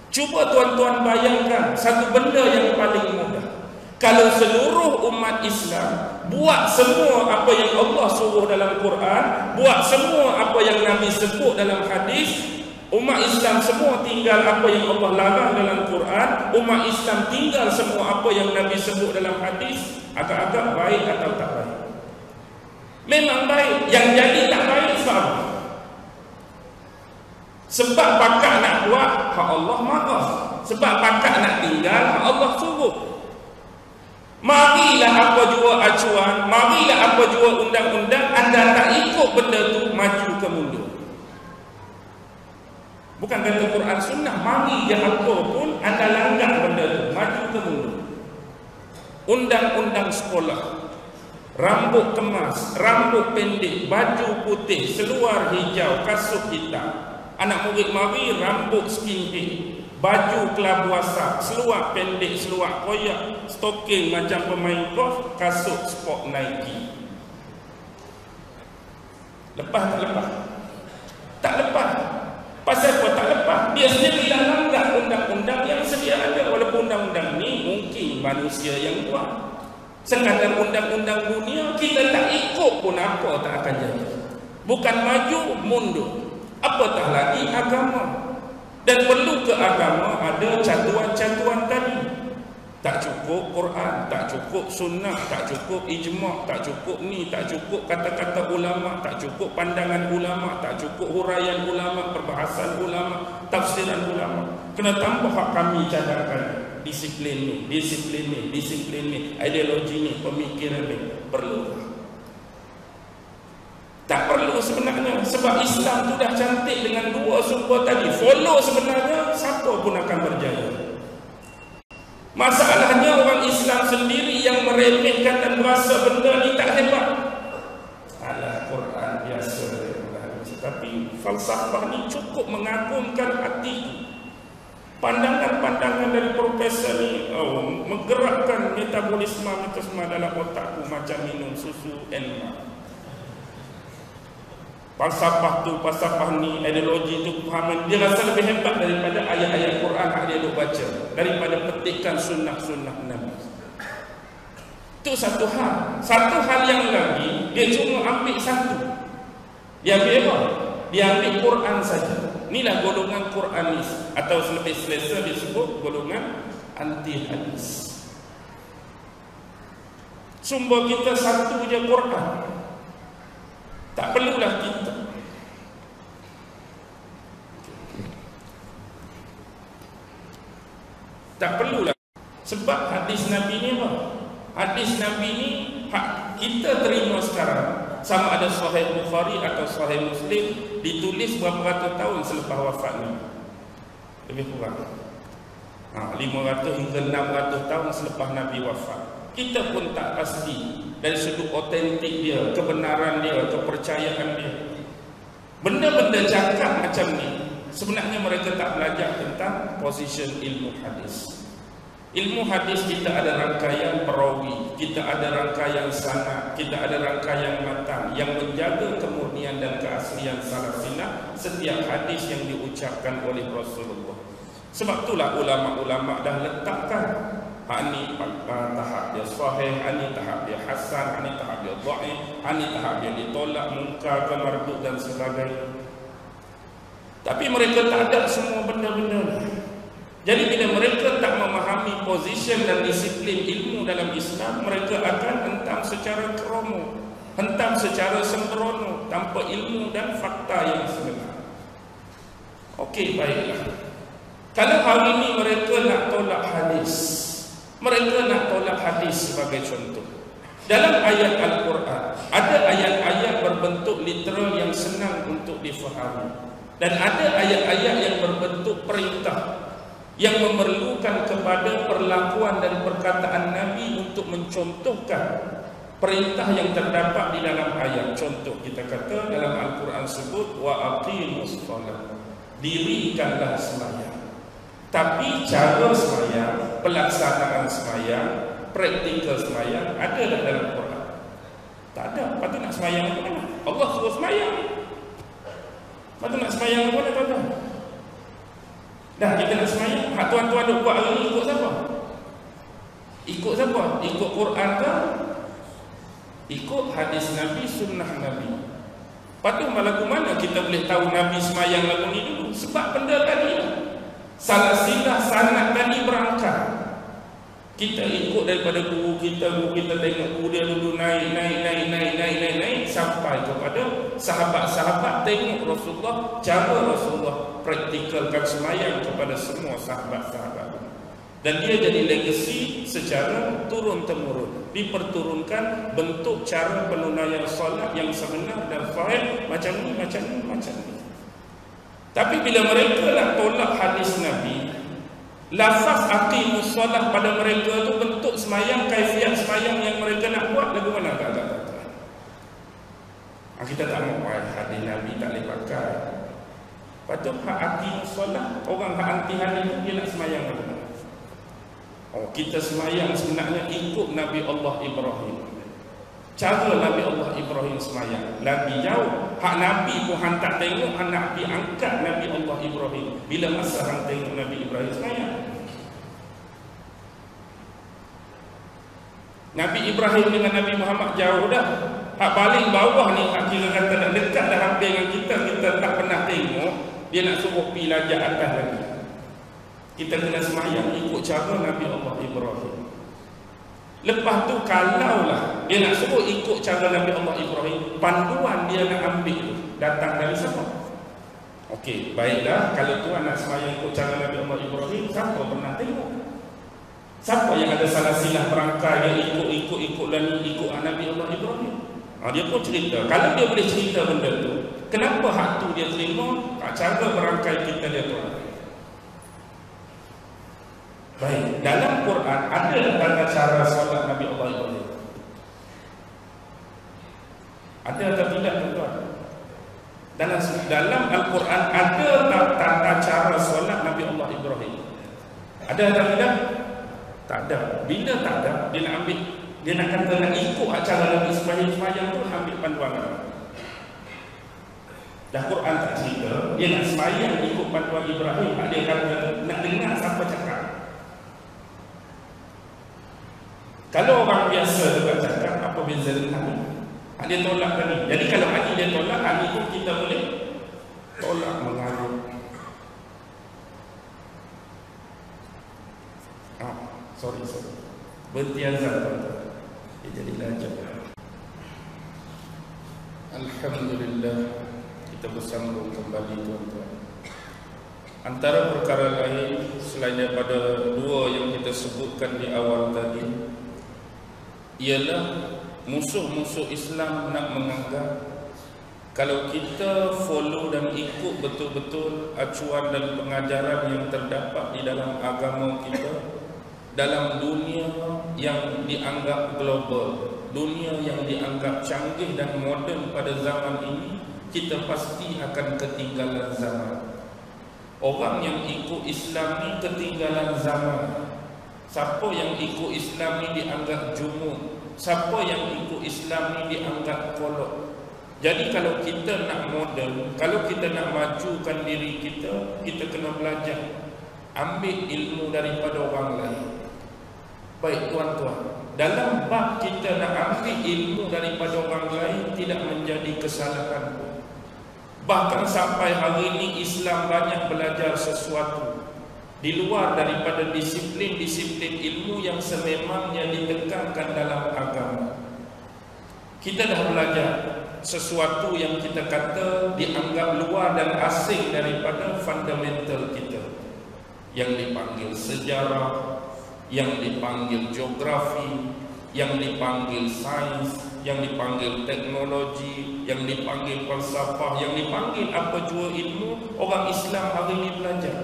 Cuba tuan-tuan bayangkan satu benda yang paling mudah. Kalau seluruh umat Islam buat semua apa yang Allah suruh dalam Quran, buat semua apa yang Nabi sebut dalam hadis, umat Islam semua tinggal apa yang Allah larang dalam Quran, umat Islam tinggal semua apa yang Nabi sebut dalam hadis, agak-agak baik atau tak baik? Memang baik. Yang jadi tak baik sebab pakak nak buat, hak Allah marah. Sebab pakak nak tinggal, hak Allah suruh. Marilah apa jua acuan, marilah apa jua undang-undang, anda tak ikut benda tu, maju ke mundur. Bukan kata Quran sunnah, mari je apa pun anda langgar benda tu, maju ke mundur. Undang-undang sekolah, rambut kemas, rambut pendek, baju putih, seluar hijau, kasut hitam. Anak murid mari rambut skinhead, baju kelabu asap, seluar pendek, seluar koyak, stoking macam pemain golf, kasut sport Nike. Lepas tak lepas? Tak lepas. Pasal apa tak lepas? Dia sendiri dah langgar undang-undang yang sedia ada. Walaupun undang-undang ni mungkin manusia yang buat. Sekadar undang-undang dunia, kita tak ikut pun apa tak akan jadi. Bukan maju, mundur. Apatah lagi agama. Dan perlu ke agama ada catuan-catuan tadi. Tak cukup Quran, tak cukup sunnah, tak cukup ijma', tak cukup ni, tak cukup kata-kata ulama', tak cukup pandangan ulama', tak cukup huraian ulama', perbahasan ulama', tafsiran ulama'. Kena tambah hak kami cadangkan. Disiplin ni, disiplin ni, disiplin ni, ideologi ni, pemikiran ni. Perlu. Tak perlu sebenarnya. Sebab Islam tu dah cantik dengan dua sumber tadi. Follow sebenarnya, siapa pun akan berjaya. Masalahnya orang Islam sendiri yang meremehkan dan merasa benda ni tak hebat. Alah, Quran biasa. Tapi falsafah ni cukup mengagumkan hatiku. Pandangan-pandangan dari profesor ni menggerakkan metabolisme dalam otakku macam minum susu Elma. Falsafah tu, falsafah ni, ideologi tu, pemahaman dia rasa lebih hebat daripada ayat-ayat Quran yang dia duk baca, daripada petikan sunnah-sunnah Nabi. Itu satu hal. Satu hal yang lagi, dia cuma ambil satu. Dia ambil apa? Dia ambil Quran saja. Inilah golongan Quranis, atau lebih selesa disebut golongan anti hadis. Sumber kita satu je, Quran. Tak perlulah kita. Tak perlulah. Sebab hadis Nabi ni apa? Hadis Nabi ni kita terima sekarang, sama ada Sahih Bukhari atau Sahih Muslim, ditulis berapa ratus tahun selepas wafatnya. Lebih kurang 500 hingga 600 tahun selepas Nabi wafat. Kita pun tak pasti dari sudut otentik dia, kebenaran dia, kepercayaan dia. Benda-benda cakap macam ni, sebenarnya mereka tak belajar tentang position ilmu hadis. Ilmu hadis kita ada rangkaian perawi, kita ada rangkaian sanad, kita ada rangkaian matan yang menjaga kemurnian dan keaslian salafiyah setiap hadis yang diucapkan oleh Rasulullah. Sebab itulah ulama-ulama dah letakkan ini tahap dia sahih, ini tahap dia hasan, ini tahap dia dhaif, ini tahap dia ditolak, munkar, mardud dan sebagainya. Tapi mereka tak ada semua benda-benda ni. Jadi bila mereka tak memahami position dan disiplin ilmu dalam Islam, mereka akan hentam secara kromo, hentam secara sembrono, tanpa ilmu dan fakta yang sebenar. Okey, baiklah. Kalau hari ini mereka nak tolak hadis, mereka nak tolak hadis sebagai contoh. Dalam ayat Al-Quran, ada ayat-ayat berbentuk literal yang senang untuk difahami. Dan ada ayat-ayat yang berbentuk perintah, yang memerlukan kepada perlakuan dan perkataan Nabi untuk mencontohkan perintah yang terdapat di dalam ayat. Contoh, kita kata dalam Al-Quran sebut, wa aqimus shalah, dirikanlah sembahyang. Tapi cara sembahyang, pelaksanaan sembahyang, praktikal sembahyang ada tak dalam Quran? Tak ada. Lepas tu nak sembahyang ke mana? Allah suruh sembahyang. Lepas tu nak sembahyang ke mana, tuan-tuan? Dah kita nak sembahyang, hak tuan-tuan duk buat hari ni ikut siapa? Ikut siapa? Ikut Quran ke? Ikut hadis Nabi, sunnah Nabi. Lepas tu lagu mana kita boleh tahu Nabi sembahyang lagu ni dulu? Sebab benda tadi salah silah sanad tadi berangkat. Kita ikut daripada guru kita tengok guru dia dulu naik sampai kepada sahabat-sahabat, tengok Rasulullah, cara Rasulullah praktikalkan sembahyang kepada semua sahabat-sahabat. Dan dia jadi legacy secara turun-temurun, diperturunkan bentuk cara penunaian solat yang sebenar dan sahih macam ni. Tapi bila mereka nak tolak hadis Nabi, lafaz aqimus solah pada mereka tu bentuk semayang, kaifiat semayang yang mereka nak buat lagu mana tak. Kita tak mau hadis Nabi tak boleh pakai. Patut hak aqimus solah, orang hak anti hadis dia nak semayang lagu mana? Kita semayang sebenarnya ikut Nabi Allah Ibrahim. cara Nabi Allah Ibrahim semayang. Lagi jauh. Hak Nabi pun hang tak tengok, hang Nabi angkat Nabi Allah Ibrahim. Bila masa hang tengok Nabi Ibrahim semayang. Nabi Ibrahim dengan Nabi Muhammad jauh dah. Hak paling bawah ni, hak kira kata nak dekat dah hampir dengan kita, kita tak pernah tengok. Dia nak suruh pergi lajak atas lagi. Kita kena semayang ikut cara Nabi Allah Ibrahim. Lepas tu kalaulah dia nak suruh ikut cara Nabi Allah Ibrahim, panduan dia nak ambil tu datang dari siapa? Okey, baiklah, kalau tuan nak semayang ikut cara Nabi Allah Ibrahim, siapa pernah tengok? Siapa yang ada salah silah perangkai yang ikut dan ikut Nabi Allah Ibrahim? Dia pun cerita. Kalau dia boleh cerita benda tu, kenapa hak tu dia terima? Cara berangkai kita dia tolak. Baik, dalam Quran ada tanda cara solat Nabi Allah Ibrahim? Ada atau tidak tuan? Dalam Al-Quran ada tanda cara solat Nabi Allah Ibrahim? Ada atau tidak? Tak ada. Bila tak ada, dia nak ambil, dia nak kata nak ikut cara Nabi Ibrahim tu, ambil panduan apa? Dah Quran tak cerita, dia nak semayang ikut panduan Ibrahim. Dia kata nak dengar siapa cakap. Kalau orang biasa juga cakap, apa beza dengan ni? Dia tolak tadi. Jadi kalau hari dia tolak, hari pun kita boleh tolak mengalir. Sorry. Berhenti azan tuan-tuan. Dia jadi lajak. Alhamdulillah, kita bersambung kembali tuan-tuan. Antara perkara lain selain daripada dua yang kita sebutkan di awal tadi, ialah musuh-musuh Islam nak menganggap kalau kita follow dan ikut betul-betul acuan dan pengajaran yang terdapat di dalam agama kita, dalam dunia yang dianggap global, dunia yang dianggap canggih dan moden pada zaman ini, kita pasti akan ketinggalan zaman. Orang yang ikut Islam ni ketinggalan zaman. Siapa yang ikut Islam ni dianggap jumuk. Siapa yang ikut Islam ni dianggap kolot. Jadi kalau kita nak moden, kalau kita nak majukan diri kita, kita kena belajar, ambil ilmu daripada orang lain. Baik tuan-tuan, dalam bab kita nak ambil ilmu daripada orang lain tidak menjadi kesalahan pun. Bahkan sampai hari ini Islam banyak belajar sesuatu di luar daripada disiplin-disiplin ilmu yang sememangnya ditekankan dalam agama. Kita dah belajar sesuatu yang kita kata dianggap luar dan asing daripada fundamental kita, yang dipanggil sejarah, yang dipanggil geografi, yang dipanggil sains, yang dipanggil teknologi, yang dipanggil falsafah, yang dipanggil apa jua ilmu. Orang Islam hari ini belajar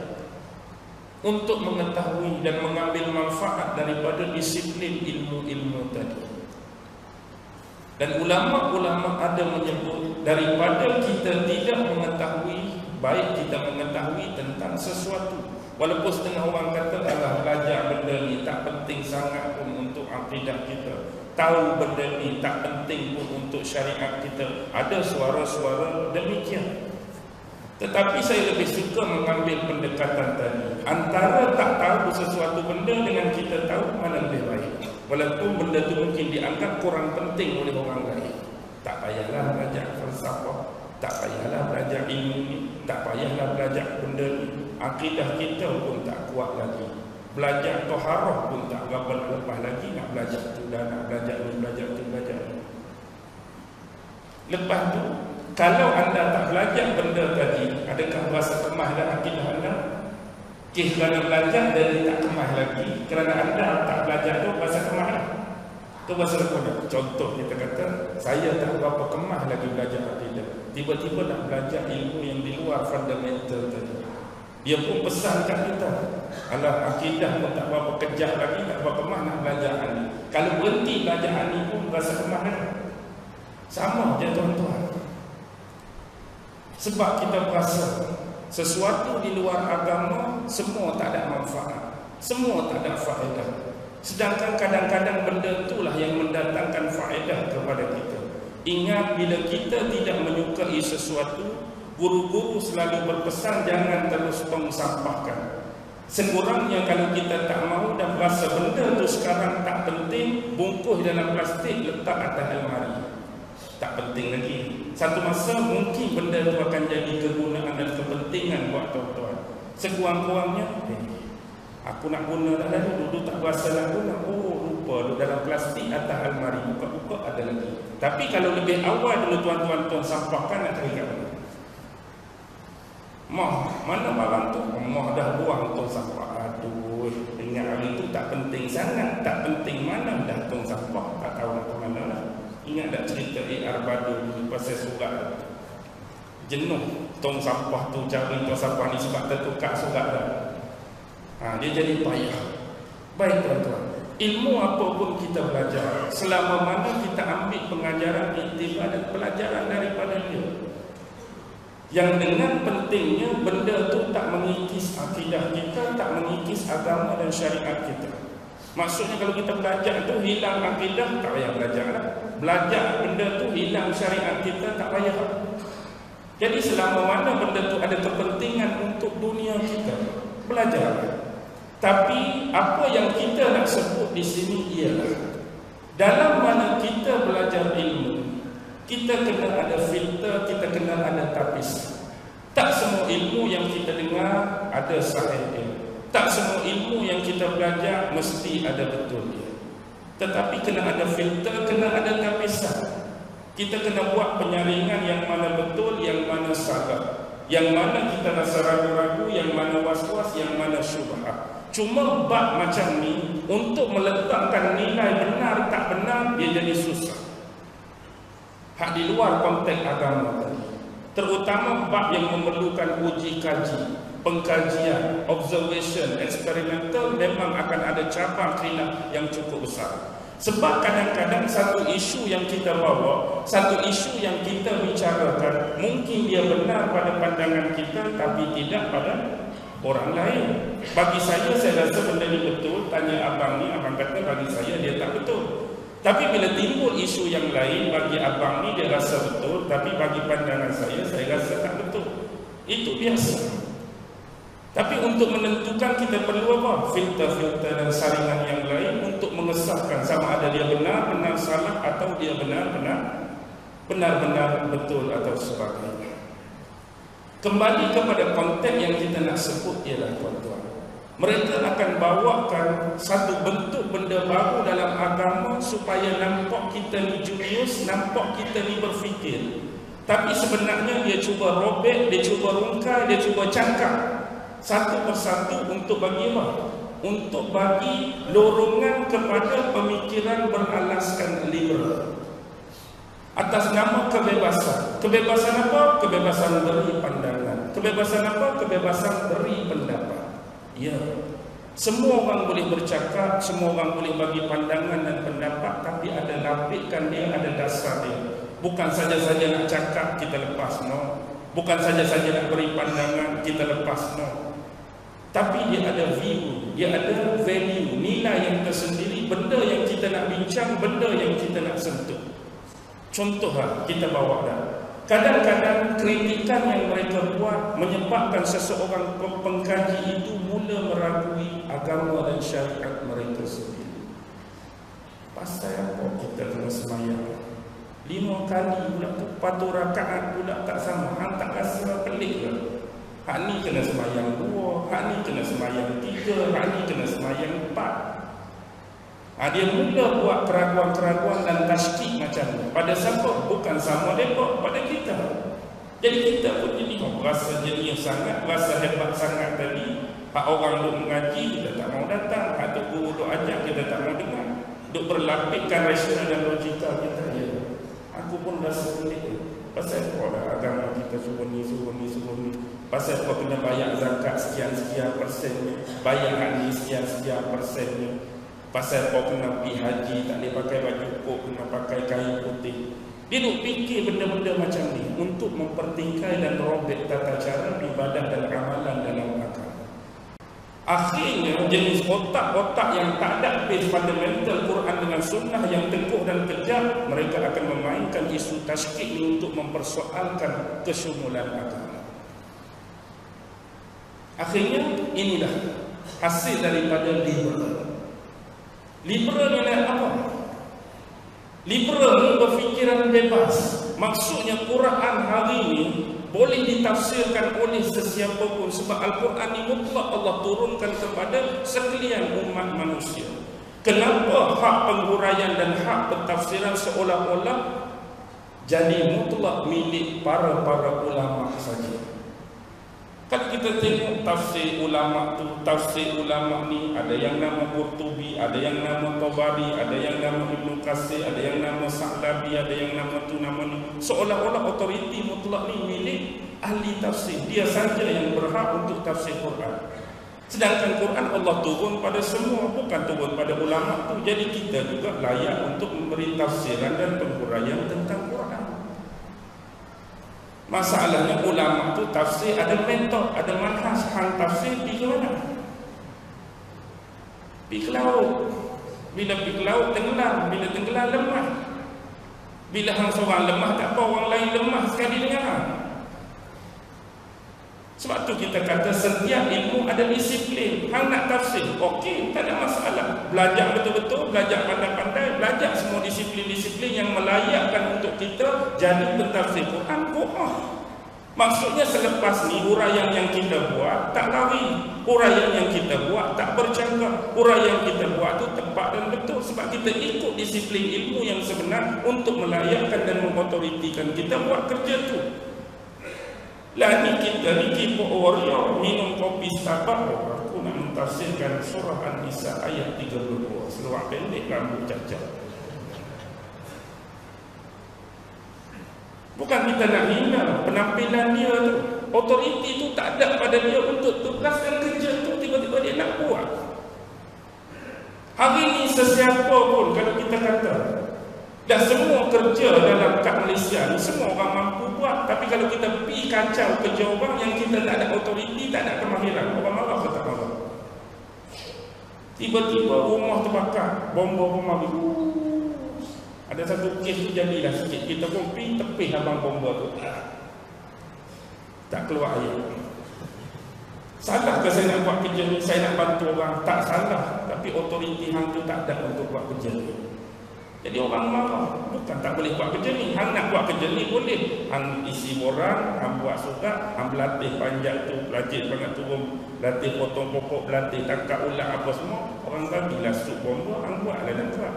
untuk mengetahui dan mengambil manfaat daripada disiplin ilmu-ilmu tadi. Dan ulama-ulama ada menyebut, daripada kita tidak mengetahui, baik kita mengetahui tentang sesuatu. Walaupun setengah orang kata, alah belajar benda ni tak penting sangat pun untuk akidah kita, tahu benda ni tak penting pun untuk syariat kita. Ada suara-suara demikian. Tetapi saya lebih suka mengambil pendekatan tadi, antara tak tahu sesuatu benda dengan kita tahu, mana lebih baik. Walaupun benda tu mungkin dianggap kurang penting oleh orang lain. Tak payahlah belajar falsafah, tak payahlah belajar ilmu ni, tak payahlah belajar benda ni. Akidah kita pun tak kuat lagi, belajar toharah pun tak berapa lepas lagi, nak belajar tu dah, nak belajar ni, belajar tu, belajar ni. Lepas tu, kalau anda tak belajar benda tadi, adakah rasa kemah dan akidah anda? Kerana belajar dan tak kemah lagi, kerana anda tak belajar tu rasa kemah lah. Tu rasa lepas. Contoh kita kata, saya tak berapa kemah lagi belajar akidah, tiba-tiba nak belajar ilmu yang di luar fundamental tadi. Dia pun pesan kat kita, alah akidah pun tak berapa kejap lagi, tak berapa kemah nak belajar ni. Kalau berhenti belajar ni pun rasa kemah kan? Sama je tuan-tuan. Sebab kita berasa sesuatu di luar agama semua tak ada manfaat, semua tak ada faedah, Sedangkan kadang-kadang benda itulah yang mendatangkan faedah kepada kita. Ingat, bila kita tidak menyukai sesuatu, guru-guru selalu berpesan jangan terus tong sampahkan. Sekurangnya kalau kita tak mahu dan rasa benda tu sekarang tak penting, bungkus dalam plastik, letak atas almari. Tak penting lagi. Satu masa mungkin benda tu akan jadi kegunaan dan kepentingan buat tuan-tuan. Sekurang-kurangnya, aku nak guna dah dulu tak berasa nak guna. Oh, lupa dalam plastik atas almari, buka-buka ada lagi. Tapi kalau lebih awal dulu tuan-tuan sampahkan, nak cari kat mana? Mah, mana barang tu? Mah dah buang tong sampah. Aduh, ingat hari tu tak penting sangat. Tak penting mana dah tong sampah. Tak tahu nak ke mana lah. Ingat tak cerita Arbado dulu pasal surat? Jenuh tong sampah tu, cari tong sampah ni sebab tertukar surat dah. Dia jadi payah. Baik tuan-tuan, ilmu apa pun kita belajar, selama mana kita ambil pengajaran, iktibar dan pelajaran daripada dia, yang dengan pentingnya benda tu tak mengikis akidah kita, tak mengikis agama dan syariat kita. Maksudnya kalau kita belajar tu hilang akidah, tak payah belajar lah. Belajar benda tu hilang syariat kita, tak payah. Jadi selama mana benda tu ada kepentingan untuk dunia kita, belajar. Tapi apa yang kita nak sebut di sini ialah, dalam mana kita belajar ilmu, kita kena ada filter, kita kena ada tapis. Tak semua ilmu yang kita dengar ada sahih. Tak semua ilmu yang kita belajar mesti ada betul dia. Tetapi kena ada filter, kena ada tapisan. Kita kena buat penyaringan yang mana betul, yang mana salah, yang mana kita rasa ragu-ragu, yang mana was-was, yang mana syubhat. Cuma bab macam ni, untuk meletakkan nilai benar tak benar, dia jadi susah. Hak di luar konteks agama tadi. Terutama bab yang memerlukan uji kaji, pengkajian, observation, eksperimental, memang akan ada cabang khilaf yang cukup besar. Sebab kadang-kadang satu isu yang kita bawa, satu isu yang kita bicarakan, mungkin dia benar pada pandangan kita, tapi tidak pada orang lain. Bagi saya rasa benda ni betul. Tanya abang ni, abang kata bagi saya dia tak betul. Tapi bila timbul isu yang lain, bagi abang ni dia rasa betul, tapi bagi pandangan saya rasa tak betul. Itu biasa. Tapi untuk menentukan kita perlu apa? Filter-filter dan saringan yang lain untuk mengesahkan sama ada dia benar-benar salah atau dia benar-benar betul atau sebagainya. Kembali kepada konteks yang kita nak sebut ialah tuan-tuan, mereka akan bawakan satu bentuk benda baru dalam agama supaya nampak kita ni junius, nampak kita ni berfikir. Tapi sebenarnya dia cuba robek, dia cuba rungkai, dia cuba cangkap satu persatu untuk bagi apa? Untuk bagi lorongan kepada pemikiran beralaskan liberal atas nama kebebasan. Kebebasan apa? Kebebasan beri pandangan. Kebebasan apa? Kebebasan beri pendapat. Ya, semua orang boleh bercakap, semua orang boleh bagi pandangan dan pendapat, tapi ada lapikkan dia, ada dasar dia. Bukan saja-saja nak cakap kita lepas, no. Bukan saja-saja nak beri pandangan kita lepas, no. Tapi dia ada view, dia ada value, nilai yang tersendiri, benda yang kita nak bincang, benda yang kita nak sentuh. Contohlah kita bawa dah. Kadang-kadang kritikan yang mereka buat menyebabkan seseorang pengkaji itu mula meragui agama dan syariat mereka sendiri. Pasal apa kita kena semayang 5 kali pula tu, 4 rakaat pula tak sama. Hang tak rasa pelik ke? Hak ni kena semayang 2, hak ni kena semayang 3, hak ni kena semayang 4. Dia mula buat keraguan-keraguan dan tasykik macam ni. Pada siapa? Bukan sama mereka, pada kita. Jadi kita pun jadi rasa jenis sangat, rasa hebat sangat tadi. Hak orang duk mengaji, kita tak mau datang. Hak tu guru duk ajar, kita tak mau dengar. Duk berlapikkan rasional dan logika kita. Ya, aku pun rasa pelik. Pasal apa dah agama kita suruh ni. Pasal apa kena bayar zakat sekian-sekian persennya, bayar haji sekian-sekian persennya. Pasal apa kena pergi haji, tak boleh pakai baju kok, kena pakai kain putih. Dia duk fikir benda-benda macam ni untuk mempertingkai dan merobek tata cara ibadah dan amalan dalam agama. Akhirnya jenis otak-otak yang tak ada base fundamental Quran dengan sunnah yang teguh dan kejam, mereka akan memainkan isu tasykik untuk mempersoalkan kesyumulan agama. Akhirnya inilah hasil daripada liberal. Liberal ni apa? Liberal ni berfikiran bebas. Maksudnya Quran hari ini boleh ditafsirkan oleh sesiapa pun, sebab Al-Quran ini mutlak Allah turunkan kepada sekalian umat manusia. Kenapa hak penghuraian dan hak pentafsiran seolah-olah jadi mutlak milik para ulama saja? Kan kita tengok tafsir ulama tu, tafsir ulama ni ada yang nama Qurtubi, ada yang nama Tabari, ada yang nama Ibnu Katsir, ada yang nama Sa'labi, ada yang nama tu nama ni. Seolah-olah otoriti mutlak ni milik ahli tafsir. Dia saja yang berhak untuk tafsir Quran. Sedangkan Quran Allah turun pada semua, bukan turun pada ulama tu. Jadi kita juga layak untuk memberi tafsiran dan penghuraian tentang Quran. Masalahnya ulama tu tafsir ada metod, ada manhaj. Hang tafsir pergi ke mana? Pergi ke laut. Bila pergi ke laut tenggelam, bila tenggelam lemah. Bila hang seorang lemah, tak apa orang lain lemah sekali dengan hang. Sebab tu kita kata setiap ilmu ada disiplin. Hang nak tafsir, okey, tak ada masalah. Belajar betul-betul, belajar pandai-pandai, belajar semua disiplin-disiplin yang melayakkan untuk kita jadi pentafsir Quran. Maksudnya selepas ni huraian yang kita buat tak lari, huraian yang kita buat tak bercakap, huraian yang kita buat tu tepat dan betul, sebab kita ikut disiplin ilmu yang sebenar untuk melayakkan dan mengotoritikan kita buat kerja tu. Lah ni kita ni keyboard warrior, minum kopi Starbucks. Aku nak mentafsirkan surah An-Nisa ayat 32, seluar pendek rambut cacat. Bukan kita nak hina penampilan dia tu. Otoriti tu tak ada pada dia untuk tugaskan kerja tu, tiba-tiba dia nak buat. Hari ni sesiapa pun kalau kita kata dah semua kerja dalam kat Malaysia ni semua orang mampu buat, tapi kalau kita pergi kacau kerja orang yang kita tak ada otoriti, tak ada kemahiran, orang marah ke tak marah? Tiba-tiba rumah terbakar, bom-bom rumah tu. Ada satu kes tu jadilah sikit, kita pun pergi tepih abang bomba tu, tak keluar air. Salah ke saya nak buat kerja ni, saya nak bantu orang? Tak salah, tapi otoriti hang tu tak ada untuk buat kerja ni. Jadi orang marah, bukan tak boleh buat kerja ni. Hang nak buat kerja ni boleh. Hang isi borang, hang buat surat, hang berlatih panjat tu, belajar banyak turun, berlatih potong pokok, berlatih tangkap ulat apa semua. Orang bagilah sup bomba, hang buatlah dan buat.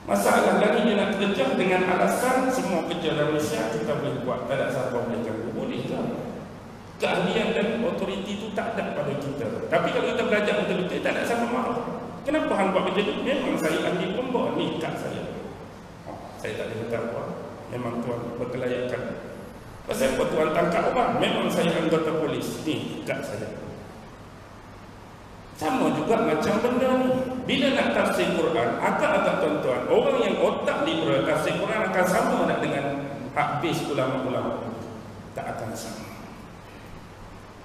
Masalah lagi dia nak kerja dengan alasan semua kerja dalam Malaysia kita boleh buat, tak ada siapa boleh ganggu. Boleh tak? Keahlian dan otoriti itu tak ada pada kita. Tapi kalau kita belajar betul-betul, tak ada siapa marah. Kenapa hang buat kerja tu? Memang saya ahli bomba, ni kat saya. Saya tak boleh kata apa. Memang tuan berkelayakan. Pasal apa tuan tangkap orang? Memang saya anggota polis, ni kat saya. Sama juga macam benda ni. Bila nak tafsir Quran, agak-agak tuan-tuan, orang yang otak liberal tafsir Quran akan sama tak dengan habis ulama-ulama? Tak akan sama.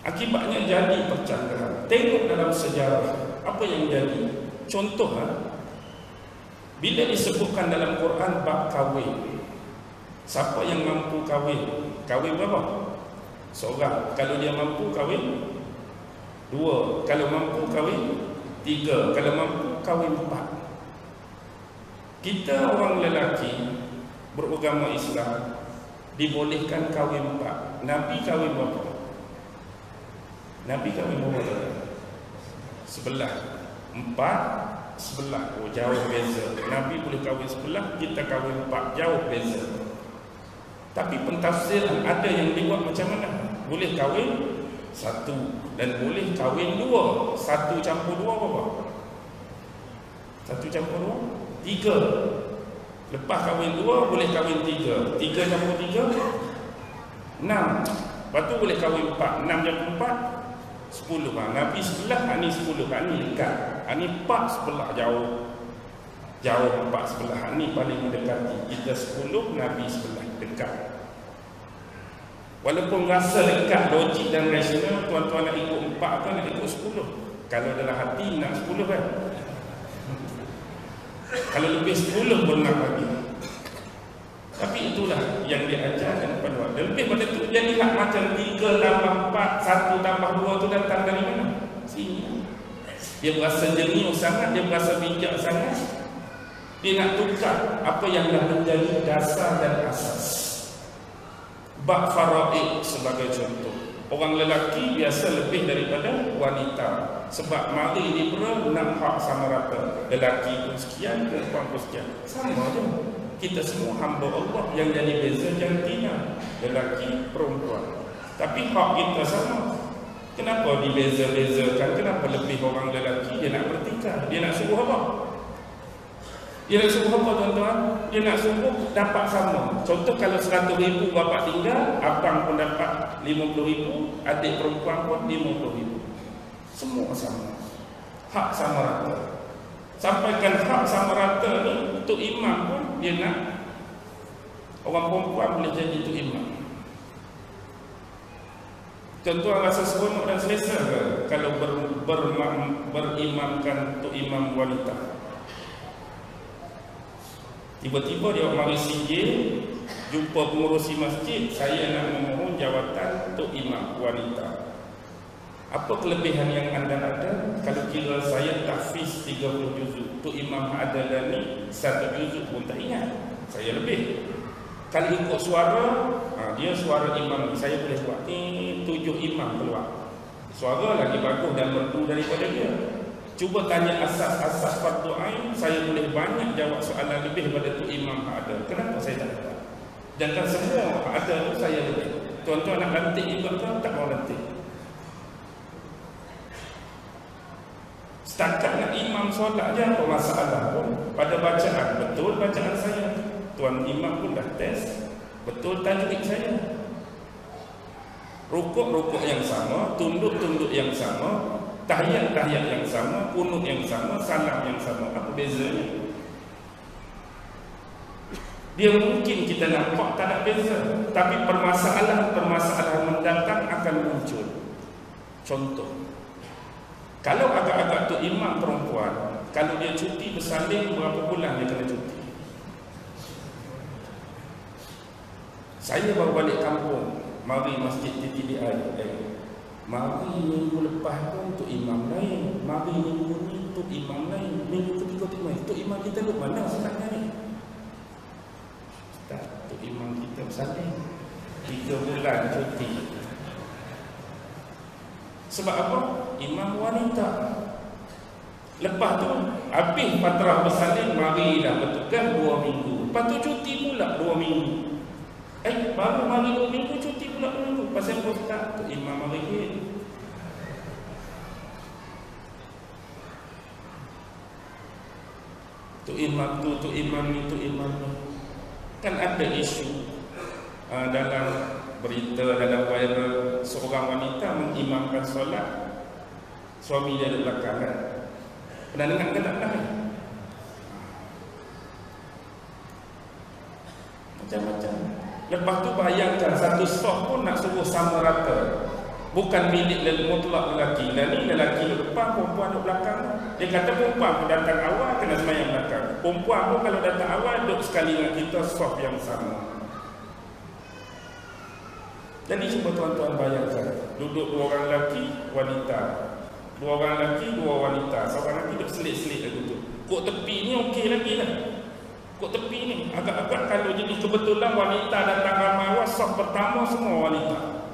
Akibatnya jadi percanggahan. Tengok dalam sejarah apa yang jadi. Contoh, bila disebutkan dalam Quran bab kahwin, siapa yang mampu kahwin? Kahwin berapa? Seorang. Kalau dia mampu kahwin, 2. Kalau mampu kahwin, 3. Kalau mampu kahwin 4. Kita orang lelaki beragama Islam dibolehkan kahwin 4. Nabi kahwin berapa? Nabi kahwin berapa? Sebelah. 4, sebelah. Oh, jauh beza. Nabi boleh kahwin sebelah, kita kahwin 4. Jauh beza. Tapi pentafsiran ada yang dibuat macam mana? Boleh kahwin 1 dan boleh kahwin 2. 1 campur 2 berapa? 1 campur 2? 3. Lepas kahwin 2 boleh kahwin 3. 3 campur 3? 6. Lepas tu boleh kahwin 4. 6 campur 4? 10. Nabi sebelah, ni 10. Ni dekat. Ni 4 sebelah jauh. Jauh 4 sebelah. Ni paling mendekati. Kita 10, Nabi sebelah dekat. Walaupun rasa dekat logik dan rasional, tuan-tuan nak ikut 4 atau nak ikut 10? Kalau dalam hati nak 10 kan? Kalau lebih 10 pun nak lagi. Tapi itulah yang dia ajarkan kepada orang. Dan lebih pada itu, dia lihat macam 3 tambah 4, 1 tambah 2 tu datang dari mana? Sini. Dia berasa jenius sangat, dia berasa bijak sangat. Dia nak tukar apa yang dah menjadi dasar dan asas. Bab faraid sebagai contoh. Orang lelaki biasa lebih daripada wanita. Sebab mari liberal nak hak sama rata. Lelaki pun sekian, perempuan pun sekian. Sama je. Kita semua hamba Allah. Yang jadi beza jantina, lelaki, perempuan. Tapi hak kita sama. Kenapa dibeza-bezakan? Kenapa lebih orang lelaki? Dia nak bertikah. Dia nak suruh apa? Dia nak suruh apa tuan-tuan? Dia nak suruh dapat sama. Contoh kalau 100,000 bapak tinggal, abang pun dapat 50,000, adik perempuan pun 50,000. Semua sama. Hak sama rata. Sampaikan hak sama rata ni untuk imam pun dia nak orang perempuan boleh jadi untuk imam. Tuan-tuan rasa seronok dan selesa ke kalau berimamkan untuk imam wanita? Tiba-tiba dia mari singgih, jumpa pengurusi masjid, saya nak memohon jawatan untuk imam wanita. Apa kelebihan yang anda ada? Kalau kira saya tahfiz 30 juzuk, untuk imam Adalani 1 juzuk pun tak ingat, saya lebih. Kalau ikut suara, dia suara imam ni, saya boleh buat ni 7 imam keluar. Suara lagi bagus dan merdu daripada dia. Cuba tanya asas-asas fardu ain, saya boleh banyak jawab soalan lebih daripada tu imam ada. Kenapa saya tak dapat? Jangan semua ada tu saya lebih. Tuan-tuan nak lantik juga tu tak mau lantik. Setakat nak imam solat je apa masalah pun. Pada bacaan betul bacaan saya. Tuan imam pun dah test betul tajwid saya. Rukuk-rukuk yang sama, tunduk-tunduk yang sama, tahiyat-tahiyat yang sama, kunut yang sama, salam yang sama. Apa bezanya? Dia mungkin kita nampak tak ada beza, tapi permasalahan mendatang akan muncul. Contoh, kalau agak-agak tu imam perempuan, kalau dia cuti bersalin berapa bulan dia kena cuti? Saya baru balik kampung, mari masjid TTDI, mari minggu lepas pun untuk imam lain, mari minggu ni untuk imam lain, minggu ketiga untuk imam kita lu mana sebenarnya ni? Tak, untuk imam kita bersalin 3 bulan cuti. Sebab apa? Imam wanita. Lepas tu habis patrah bersalin, mari dah bertugas 2 minggu. Lepas tu cuti pula 2 minggu. Baru mari 2 minggu cuti pula 2 minggu. Pasal apa tak? Untuk imam hari ni. Untuk imam tu, untuk imam ni, untuk imam ni. Kan ada isu dalam berita, dalam viral, seorang wanita mengimamkan solat, suami dia di belakang kan. Pernah dengar ke tak pernah? Macam-macam. Lepas tu bayangkan satu saf pun nak suruh sama rata. Bukan milik mutlak lelaki. Dan ni lelaki depan, perempuan di belakang. Dia kata perempuan pun datang awal kena semayang belakang. Perempuan pun kalau datang awal duduk sekali dengan kita saf yang sama. Jadi cuba tuan-tuan bayangkan, duduk 2 orang lelaki, wanita. 2 orang lelaki, 2 wanita. Seorang lelaki duduk selit-selit lagu tu. Kok tepi ni okey lagi lah. Kok tepi ni agak-agak kalau jadi kebetulan wanita datang ramai awal, saf pertama semua wanita.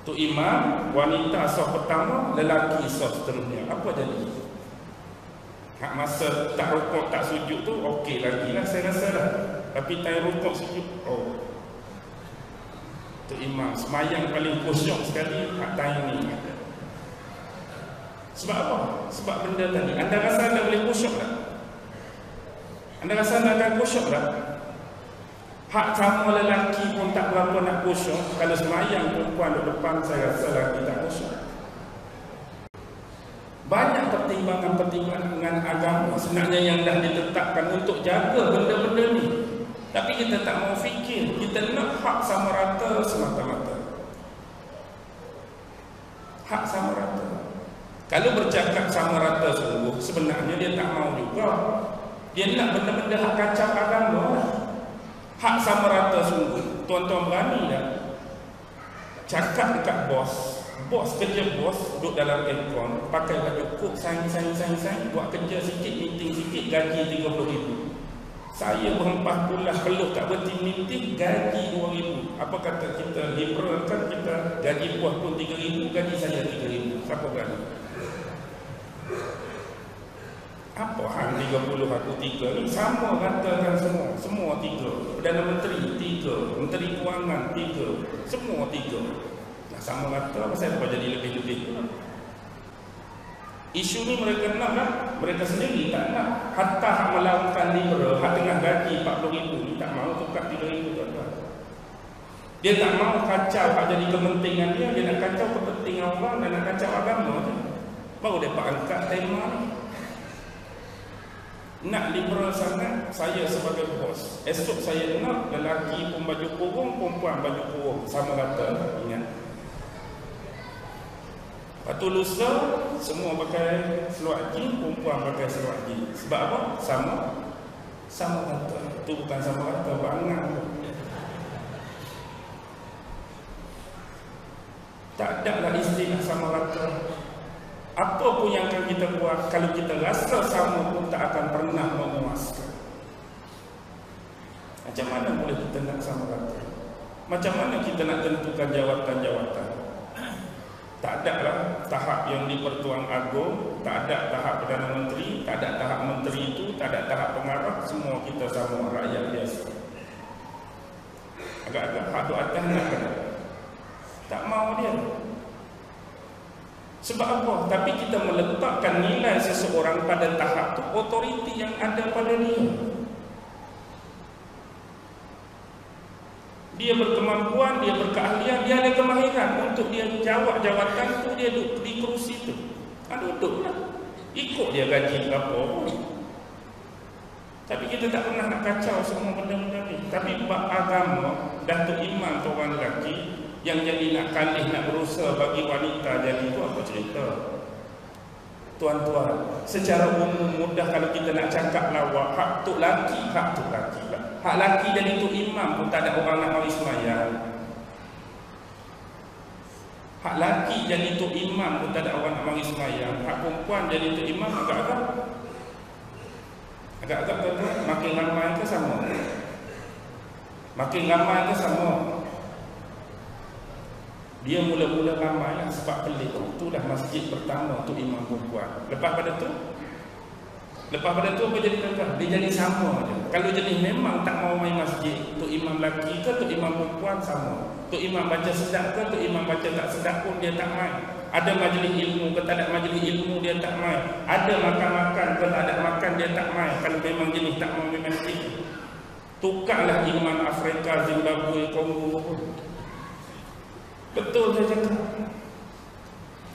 Tu imam, wanita saf pertama, lelaki saf seterusnya. Apa jadi? Hak masa tak rukuk tak sujud tu okey lagi lah saya rasa lah. Tapi tak rukuk sujud, tu imam semayang paling khusyuk sekali hak time ni. Sebab apa? Sebab benda tadi. Anda rasa anda boleh khusyuk tak? Anda rasa anda akan khusyuk tak? Hak sama lelaki pun tak berapa nak khusyuk. Kalau semayang perempuan di depan, saya rasa lelaki tak khusyuk. Banyak pertimbangan-pertimbangan dengan agama sebenarnya yang dah ditetapkan untuk jaga benda-benda ni. Tapi kita tak mau fikir, kita nak hak sama rata semata-mata. hak sama rata. Kalau bercakap sama rata sungguh, sebenarnya dia tak mau juga. Dia nak benda-benda hak kacau agama. Hak sama rata sungguh. Tuan-tuan berani tak cakap dekat bos, bos kerja bos duduk dalam aircon, pakai baju kok, saing, buat kerja sikit, meeting sikit, gaji 30,000. Saya berhempah pula peluh tak berhenti meeting, gaji 2,000. Apa kata kita liberal kan, kita gaji bos pun 3,000, gaji saya 3,000. Siapa berani? Apa hang 30 aku 3 ni sama ratakan semua 3. Perdana Menteri 3, Menteri Kewangan 3, semua 3. Nah, sama rata pasal apa jadi lebih-lebih? Isu ni mereka nak kan? Mereka sendiri tak nak. Hatta hak melakukan liberal, hak tengah gaji 40,000 ni tak mau tukar 3,000 tuan-tuan. Dia tak mau kacau hak jadi kepentingan dia nak kacau kepentingan orang dan nak kacau agama je. Baru dia angkat tema ni. Nak liberal sangat, saya sebagai bos. Esok saya nak lelaki pun baju kurung, perempuan baju kurung. Sama rata, ingat. Lepas tu lusa, semua pakai seluar jeans, perempuan pakai seluar jeans. Sebab apa? Sama rata. Itu bukan sama rata, bangang. Tak ada lah istilah sama rata. Apa pun yang akan kita buat, kalau kita rasa sama pun tak akan pernah memuaskan. Macam mana boleh kita nak sama rata? Macam mana kita nak tentukan jawatan-jawatan? Tak ada lah tahap yang di Pertuan Agong, tak ada tahap Perdana Menteri, tak ada tahap Menteri itu, tak ada tahap pengarah, semua kita sama rakyat biasa. Agak-agak hak tu atas nak kena. Tak mau dia. Sebab apa? Tapi kita meletakkan nilai seseorang pada tahap tu, otoriti yang ada pada dia. Dia berkemampuan, dia berkeahlian, dia ada kemahiran untuk dia jawab jawatan tu, dia duduk di kerusi tu. Duduklah. Ikut dia gaji berapa pun. Tapi kita tak pernah nak kacau semua benda-benda ni. Tapi bab agama, Datuk Imam tu orang lelaki yang jadi nak kalih, nak berusaha bagi wanita jadi tu apa cerita? Tuan-tuan, secara umum mudah kalau kita nak cakap lawak, hak tu laki lah. Hak laki jadi tu imam pun tak ada orang nak mari sembahyang. Hak laki jadi tu imam pun tak ada orang nak mari sembahyang. Hak perempuan jadi tu imam agak-agak tuan-tuan, makin ramai ke sama? Makin ramai ke sama? Dia mula-mula ramai lah sebab pelik. Itulah masjid pertama tu imam perempuan. Lepas pada tu apa jadi tuan-tuan? Dia jadi sama je. Kalau jenis memang tak mau main masjid, tu imam lelaki ke tu imam perempuan sama. Tu imam baca sedap ke tu imam baca tak sedap pun dia tak main. Ada majlis ilmu ke tak ada majlis ilmu dia tak main. Ada makan-makan ke tak ada makan dia tak main. Kalau memang jenis tak mau main masjid, tukarlah imam Afrika, Zimbabwe, Kongo pun. Betul saya cakap.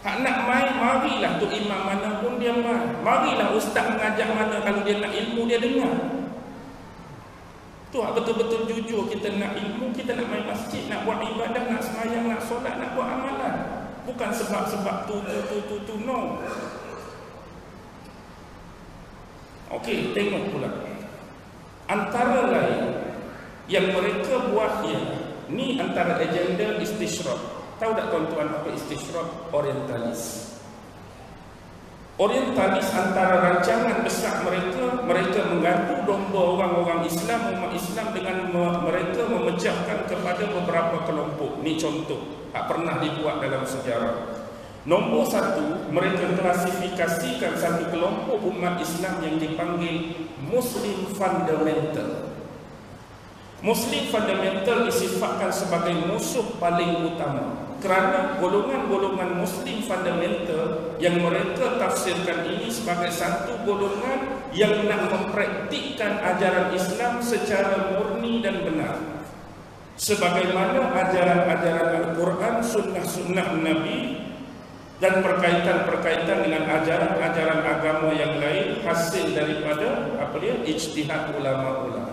Hak nak main, marilah tu imam mana pun dia main. Marilah ustaz mengajar mana, kalau dia nak ilmu dia dengar. Tu hak betul-betul jujur kita nak ilmu, kita nak main masjid, nak buat ibadah, nak sembahyang, nak solat, nak buat amalan. Bukan sebab-sebab tu no. Okey, tengok pula. Antara lain yang mereka buat ialah ni antara agenda istishraq. Tahu tak tuan-tuan apa istishraq? Orientalis. Orientalis antara rancangan besar mereka mengadu domba orang-orang Islam, umat Islam dengan mereka memecahkan kepada beberapa kelompok. Ni contoh tak pernah dibuat dalam sejarah. Nombor satu, mereka klasifikasikan satu kelompok umat Islam yang dipanggil Muslim Fundamental. Muslim fundamental disifatkan sebagai musuh paling utama kerana golongan-golongan Muslim fundamental yang mereka tafsirkan ini sebagai satu golongan yang nak mempraktikkan ajaran Islam secara murni dan benar, sebagaimana ajaran-ajaran Al-Quran, sunnah-sunnah Nabi dan perkaitan-perkaitan dengan ajaran-ajaran agama yang lain hasil daripada ijtihad ulama-ulama.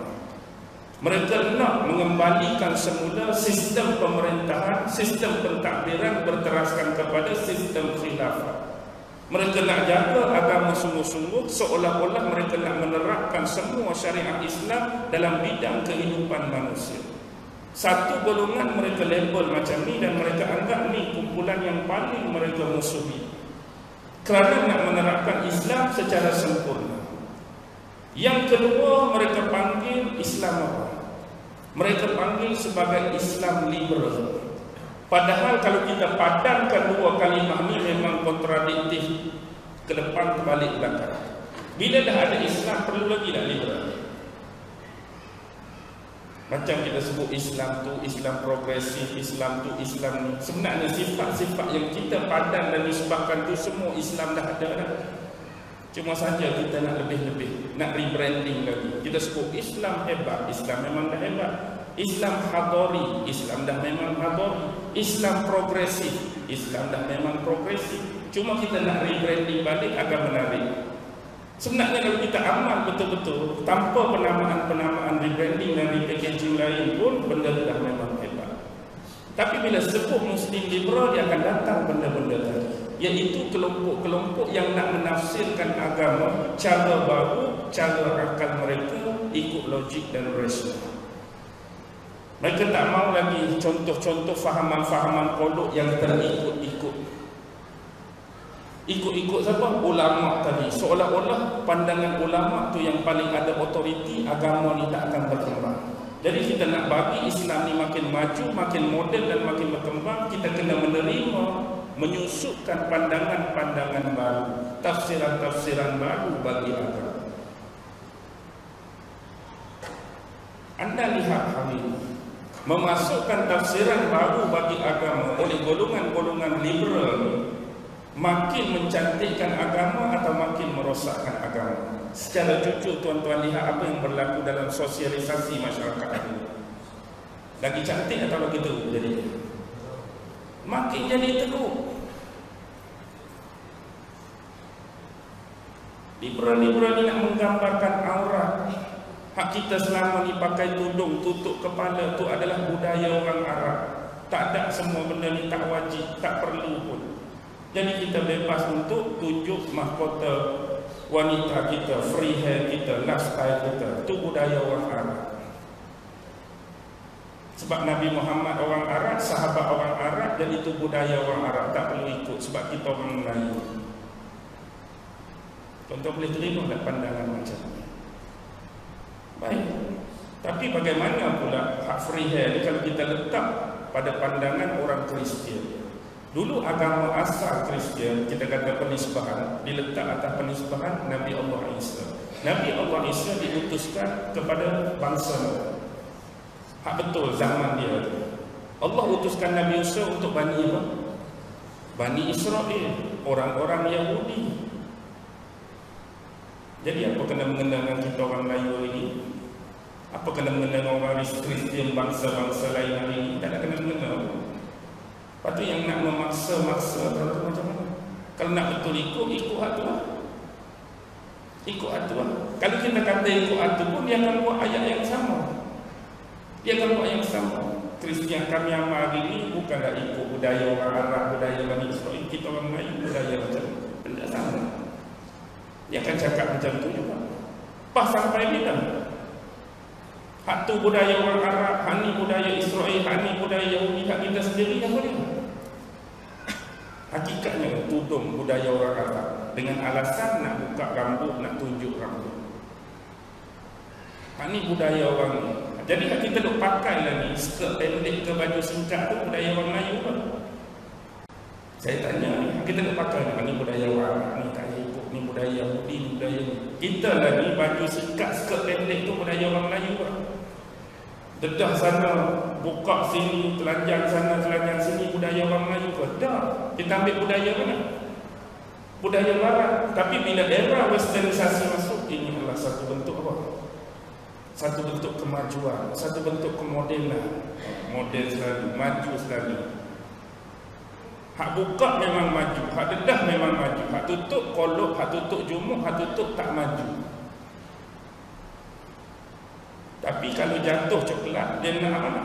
Mereka nak mengembalikan semula sistem pemerintahan, sistem pentadbiran berteraskan kepada sistem khilafah. Mereka nak jaga agama sungguh-sungguh, seolah-olah mereka nak menerapkan semua syariat Islam dalam bidang kehidupan manusia. Satu golongan mereka label macam ni dan mereka anggap ni kumpulan yang paling mereka musuhi, kerana nak menerapkan Islam secara sempurna. Yang kedua, mereka panggil Islam apa? Mereka panggil sebagai Islam liberal. Padahal kalau kita padankan dua kalimah ni memang kontradiktif, ke depan ke balik belakang. Bila dah ada Islam, perlu lagi tak liberal? Macam kita sebut Islam tu Islam progresif, Islam tu Islam ni. Sebenarnya sifat-sifat yang kita padan dan nisbahkan tu semua Islam dah ada dah. Cuma saja kita nak lebih-lebih, nak rebranding lagi. Kita sebut Islam hebat, Islam memang dah hebat. Islam hadari, Islam dah memang hadari. Islam progresif, Islam dah memang progresif. Cuma kita nak rebranding balik agar menarik. Sebenarnya kalau kita amal betul-betul tanpa penamaan-penamaan rebranding dan repackaging lain pun, benda dah memang hebat. Tapi bila sebut Muslim liberal, dia akan datang benda-benda tadi, iaitu kelompok-kelompok yang nak menafsirkan agama cara baru, cara akal mereka ikut logik dan rasional. Mereka tak mau lagi contoh-contoh fahaman-fahaman kodok yang terikut-ikut. Ikut-ikut siapa? Ulama tadi. Seolah-olah pandangan ulama tu yang paling ada otoriti, agama ni tak akan berkembang. Jadi kita nak bagi Islam ni makin maju, makin moden dan makin berkembang, kita kena menerima, menyusupkan pandangan-pandangan baru, tafsiran-tafsiran baru bagi agama. Anda lihat hari ini, memasukkan tafsiran baru bagi agama oleh golongan-golongan liberal makin mencantikkan agama atau makin merosakkan agama? Secara jujur tuan-tuan lihat apa yang berlaku dalam sosialisasi masyarakat ini. Lagi cantik atau lagi teruk jadi? Makin jadi teruk. Liberal-liberal ni nak menggambarkan aurat. Hak kita selama ni pakai tudung, tutup kepala tu adalah budaya orang Arab. Tak ada, semua benda ni tak wajib, tak perlu pun. Jadi kita bebas untuk tunjuk mahkota wanita kita, free hair kita, lifestyle kita. Itu budaya orang Arab. Sebab Nabi Muhammad orang Arab, sahabat orang Arab, dan itu budaya orang Arab, tak perlu ikut sebab kita orang Melayu. Tuan-tuan boleh terima tak pandangan macam ni? Baik. Tapi bagaimana pula hak free hair ni kalau kita letak pada pandangan orang Kristian? Dulu agama asal Kristian, kita kata penisbahan, diletak atas penisbahan Nabi Allah Isa. Nabi Allah Isa diutuskan kepada bangsa. Hak betul zaman dia. Allah utuskan Nabi Isa untuk Bani apa? Bani Israel, orang-orang Yahudi. Jadi apa kena mengenal dengan kita orang Melayu ini? Apa kena mengenal dengan orang Kristian bangsa-bangsa lain hari ini? Tak ada kena mengenal. Lepas tu yang nak memaksa-maksa tu macam mana? Kalau nak betul ikut hak tu lah. Ikut hak tu lah. Kalau kita kata ikut hak tu pun, dia akan buat ayat yang sama. Dia akan buat yang sama. Kristian kami amal hari ini bukanlah ikut budaya orang Arab, budaya Bani Israel. Kita orang Melayu budaya macam benda sama. Dia akan cakap macam tu juga. Pas sampai bila? Hak tu budaya orang Arab, hak ni budaya Israel, hak ni budaya Yahudi, hak kita sendiri yang boleh. Hakikatnya tudung budaya orang Arab dengan alasan nak buka rambut, nak tunjuk rambut. Hak ni budaya orang ni. Jadi hak kita duk pakai lah ni, skirt pendek ke baju singkat tu budaya orang Melayu kan? Saya tanya, kita duk pakai ni budaya orang Arab, ni tak ikut, ni budaya Yahudi, ni budaya ni. Kita lah ni baju singkat, skirt pendek tu budaya orang Melayu kan? Dedah sana, buka sini, telanjang sana, telanjang sini, budaya orang Melayu ke? Tak. Kita ambil budaya mana? Budaya Barat. Tapi bila era westernisasi masuk, ini adalah satu bentuk apa? Satu bentuk kemajuan, satu bentuk kemodenan. Model selalu, maju selalu. Hak buka memang maju, hak dedah memang maju, hak tutup kolok, hak tutup jumuk, hak tutup tak maju. Tapi kalau jatuh coklat, dia nak mana?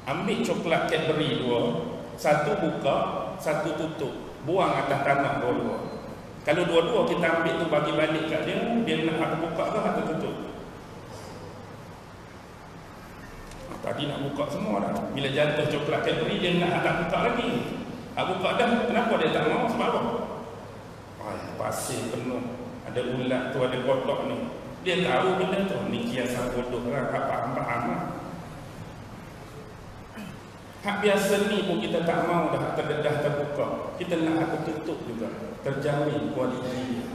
Ambil coklat Cadbury 2, satu buka, satu tutup, buang atas tanah dua-dua. Kalau dua-dua kita ambil tu bagi balik kat dia, dia nak hak buka ke hak tutup? Tadi nak buka semua dah. Bila jatuh coklat Cadbury, dia nak tak buka lagi. Hak buka dah, kenapa dia tak mau? Sebab apa? Pasir penuh, ada ulat tu, ada kotak ni. Dia tahu benda tu, ni kiasan bodoh lah, hak faham-faham lah. Hak biasa ni pun kita tak mau dah terdedah terbuka. Kita nak hak tertutup juga, terjamin kualiti dia.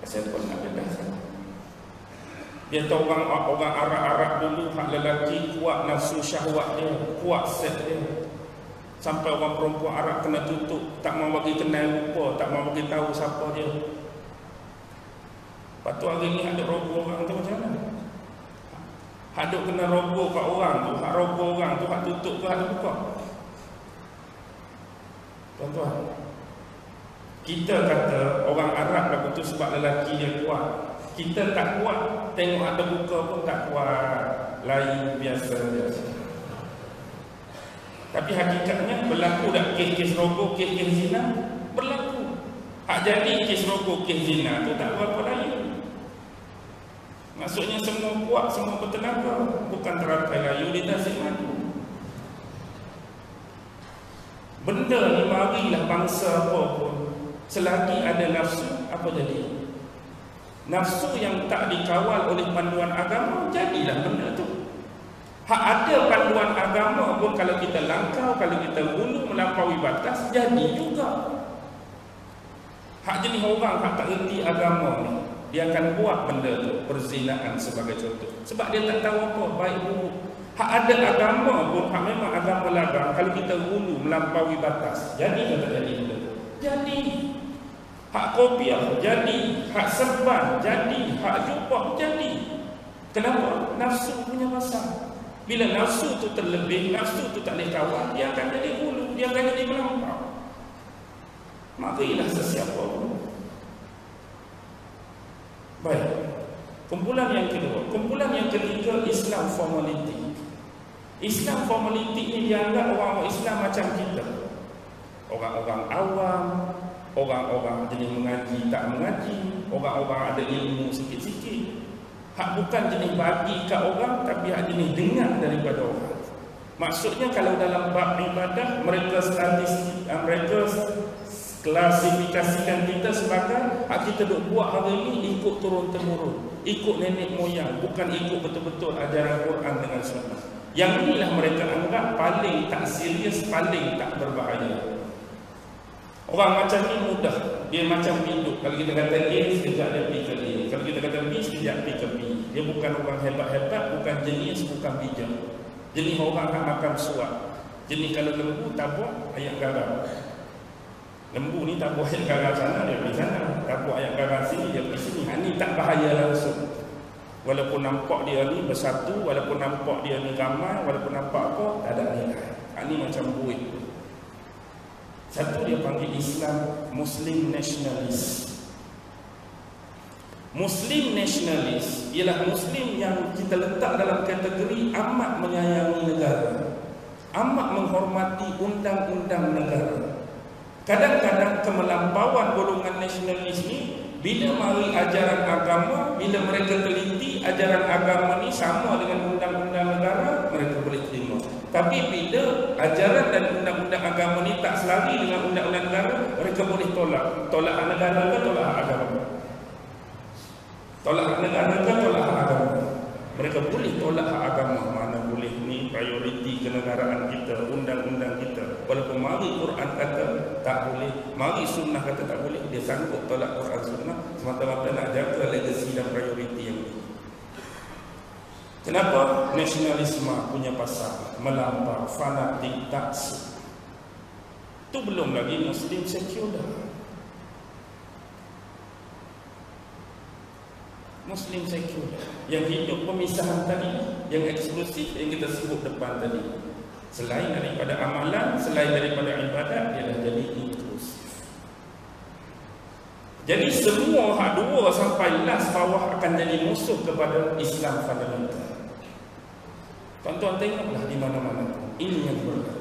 Saya pun nak dedah sana. Dia tahu orang Arab dulu, hak lelaki kuat nafsu syahwat dia, kuat set dia. Sampai orang perempuan Arab kena tutup, tak mau bagi kenal rupa, tak mau bagi tahu siapa dia. Lepas tu hari ni ada roboh orang tu macam mana? Hak duk kena roboh kat orang tu, hak roboh orang tu, hak tutup ke hak buka? Tuan-tuan, kita kata orang Arab dah putus sebab lelaki dia kuat. Kita tak kuat, tengok ada buka pun tak kuat, lain biasa-biasa. Tapi hakikatnya berlaku tak kes-kes roboh, kes-kes zina? Berlaku. Hak jadi kes roboh, kes zina tu tak berapa lain. Maksudnya semua kuat, semua bertenaga, bukan terapai layu di tasik madu. Benda ni marilah bangsa apa pun, selagi ada nafsu, apa jadi? Nafsu yang tak dikawal oleh panduan agama, jadilah benda tu. Hak ada panduan agama pun kalau kita langkau, kalau kita bunuh melampaui batas, jadi juga. Hak jenis orang hak tak erti agama ni, dia akan buat benda tu, perzinaan sebagai contoh. Sebab dia tak tahu apa baik buruk. Hak ada agama pun, hak memang agama larang, kalau kita bunuh melampaui batas, jadi atau tak jadi benda tu? Jadi. Hak kopiah jadi, hak serban jadi, hak jubah jadi. Kenapa? Nafsu punya pasal. Bila nafsu tu terlebih, nafsu tu tak boleh kawal, dia akan jadi hulu, dia akan jadi melampau. Marilah sesiapa pun. Baik. Kumpulan yang kedua, kumpulan yang ketiga, Islam formality. Islam formality ni dianggap orang-orang Islam macam kita. Orang-orang awam, orang-orang jenis mengaji tak mengaji, orang-orang ada ilmu sikit-sikit. Hak bukan jenis bagi kat orang, tapi hak jenis dengar daripada orang. Maksudnya kalau dalam bab ibadah, mereka statistik, mereka klasifikasikan kita sebagai hak kita duk buat hari ini ikut turun-temurun, ikut nenek moyang, bukan ikut betul-betul ajaran Quran dengan sunnah. Yang inilah mereka anggap paling tak serius, paling tak berbahaya. Orang macam ni mudah, dia macam hidup. Kalau kita kata A, sekejap dia pergi ke A. Kalau kita kata B, sekejap pergi ke B. Dia bukan orang hebat-hebat, bukan jenis, bukan bijak. Jenis orang akan makan suap. Jenis kalau lembu tabuk ayam garam. Lembu ni tabuk ayam garam sana, dia pergi sana. Tabuk ayam garam sini, dia pergi sini. Ini tak bahaya langsung. Walaupun nampak dia ni bersatu, walaupun nampak dia ni ramai, walaupun nampak apa, tak ada nilai. Ini macam buih. Satu dia panggil Islam Muslim Nationalist. Muslim Nationalist ialah Muslim yang kita letak dalam kategori amat menyayangi negara, amat menghormati undang-undang negara. Kadang-kadang kemelampauan golongan nasionalis ni, bila mari ajaran agama, bila mereka teliti ajaran agama ni sama dengan undang-undang negara, mereka boleh terima. Tapi bila ajaran dan undang-undang agama ni tak selari dengan undang-undang negara, mereka boleh tolak. Tolak hak negara ke tolak hak agama? Tolak hak negara ke tolak hak agama? Mereka boleh tolak hak agama. Mana boleh ni prioriti kenegaraan kita, undang-undang kita. Walaupun mari Quran kata tak boleh, mari sunnah kata tak boleh, dia sanggup tolak Quran sunnah semata-mata nak jaga legasi dan prioriti yang ini. Kenapa? Nasionalisme punya pasal melampau, fanatik, taksub. Itu belum lagi Muslim sekular. Muslim sekular yang hidup pemisahan tadi, yang eksklusif yang kita sebut depan tadi. Selain daripada amalan, selain daripada ibadat, dia dah jadi inklusif. Jadi semua hak 2 sampai last bawah akan jadi musuh kepada Islam fundamental. Tuan-tuan tengoklah di mana-mana. Ini yang berlaku.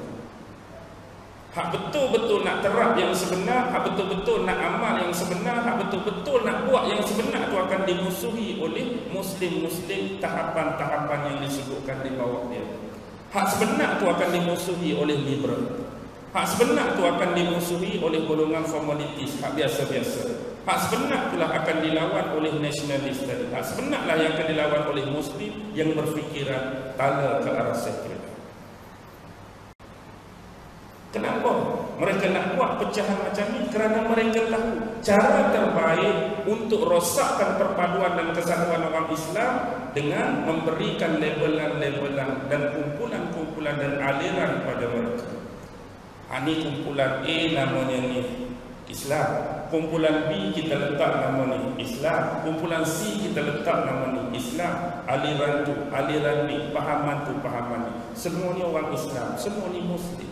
Hak betul-betul nak terap yang sebenar, hak betul-betul nak amal yang sebenar, hak betul-betul nak buat yang sebenar, itu akan dimusuhi oleh Muslim-Muslim tahapan-tahapan yang disebutkan di bawah dia. Hak sebenar itu akan dimusuhi oleh liberal. Hak sebenar itu akan dimusuhi oleh golongan formalitis, hak biasa-biasa. Hak sebenar itulah akan dilawan oleh nasionalis tadi. Hak sebenarlah yang akan dilawan oleh Muslim yang berfikiran tala ke arah sekular. Kenapa mereka nak buat pecahan macam ni? Kerana mereka tahu cara terbaik untuk rosakkan perpaduan dan kesatuan orang Islam dengan memberikan labelan-labelan dan kumpulan-kumpulan dan aliran pada mereka. Ini kumpulan A namanya ni Islam, kumpulan B kita letak nama ni Islam, kumpulan C kita letak nama ni Islam, aliran tu, aliran B, pahaman tu, pahaman ni. Semua ni orang Islam, semua ni Muslim.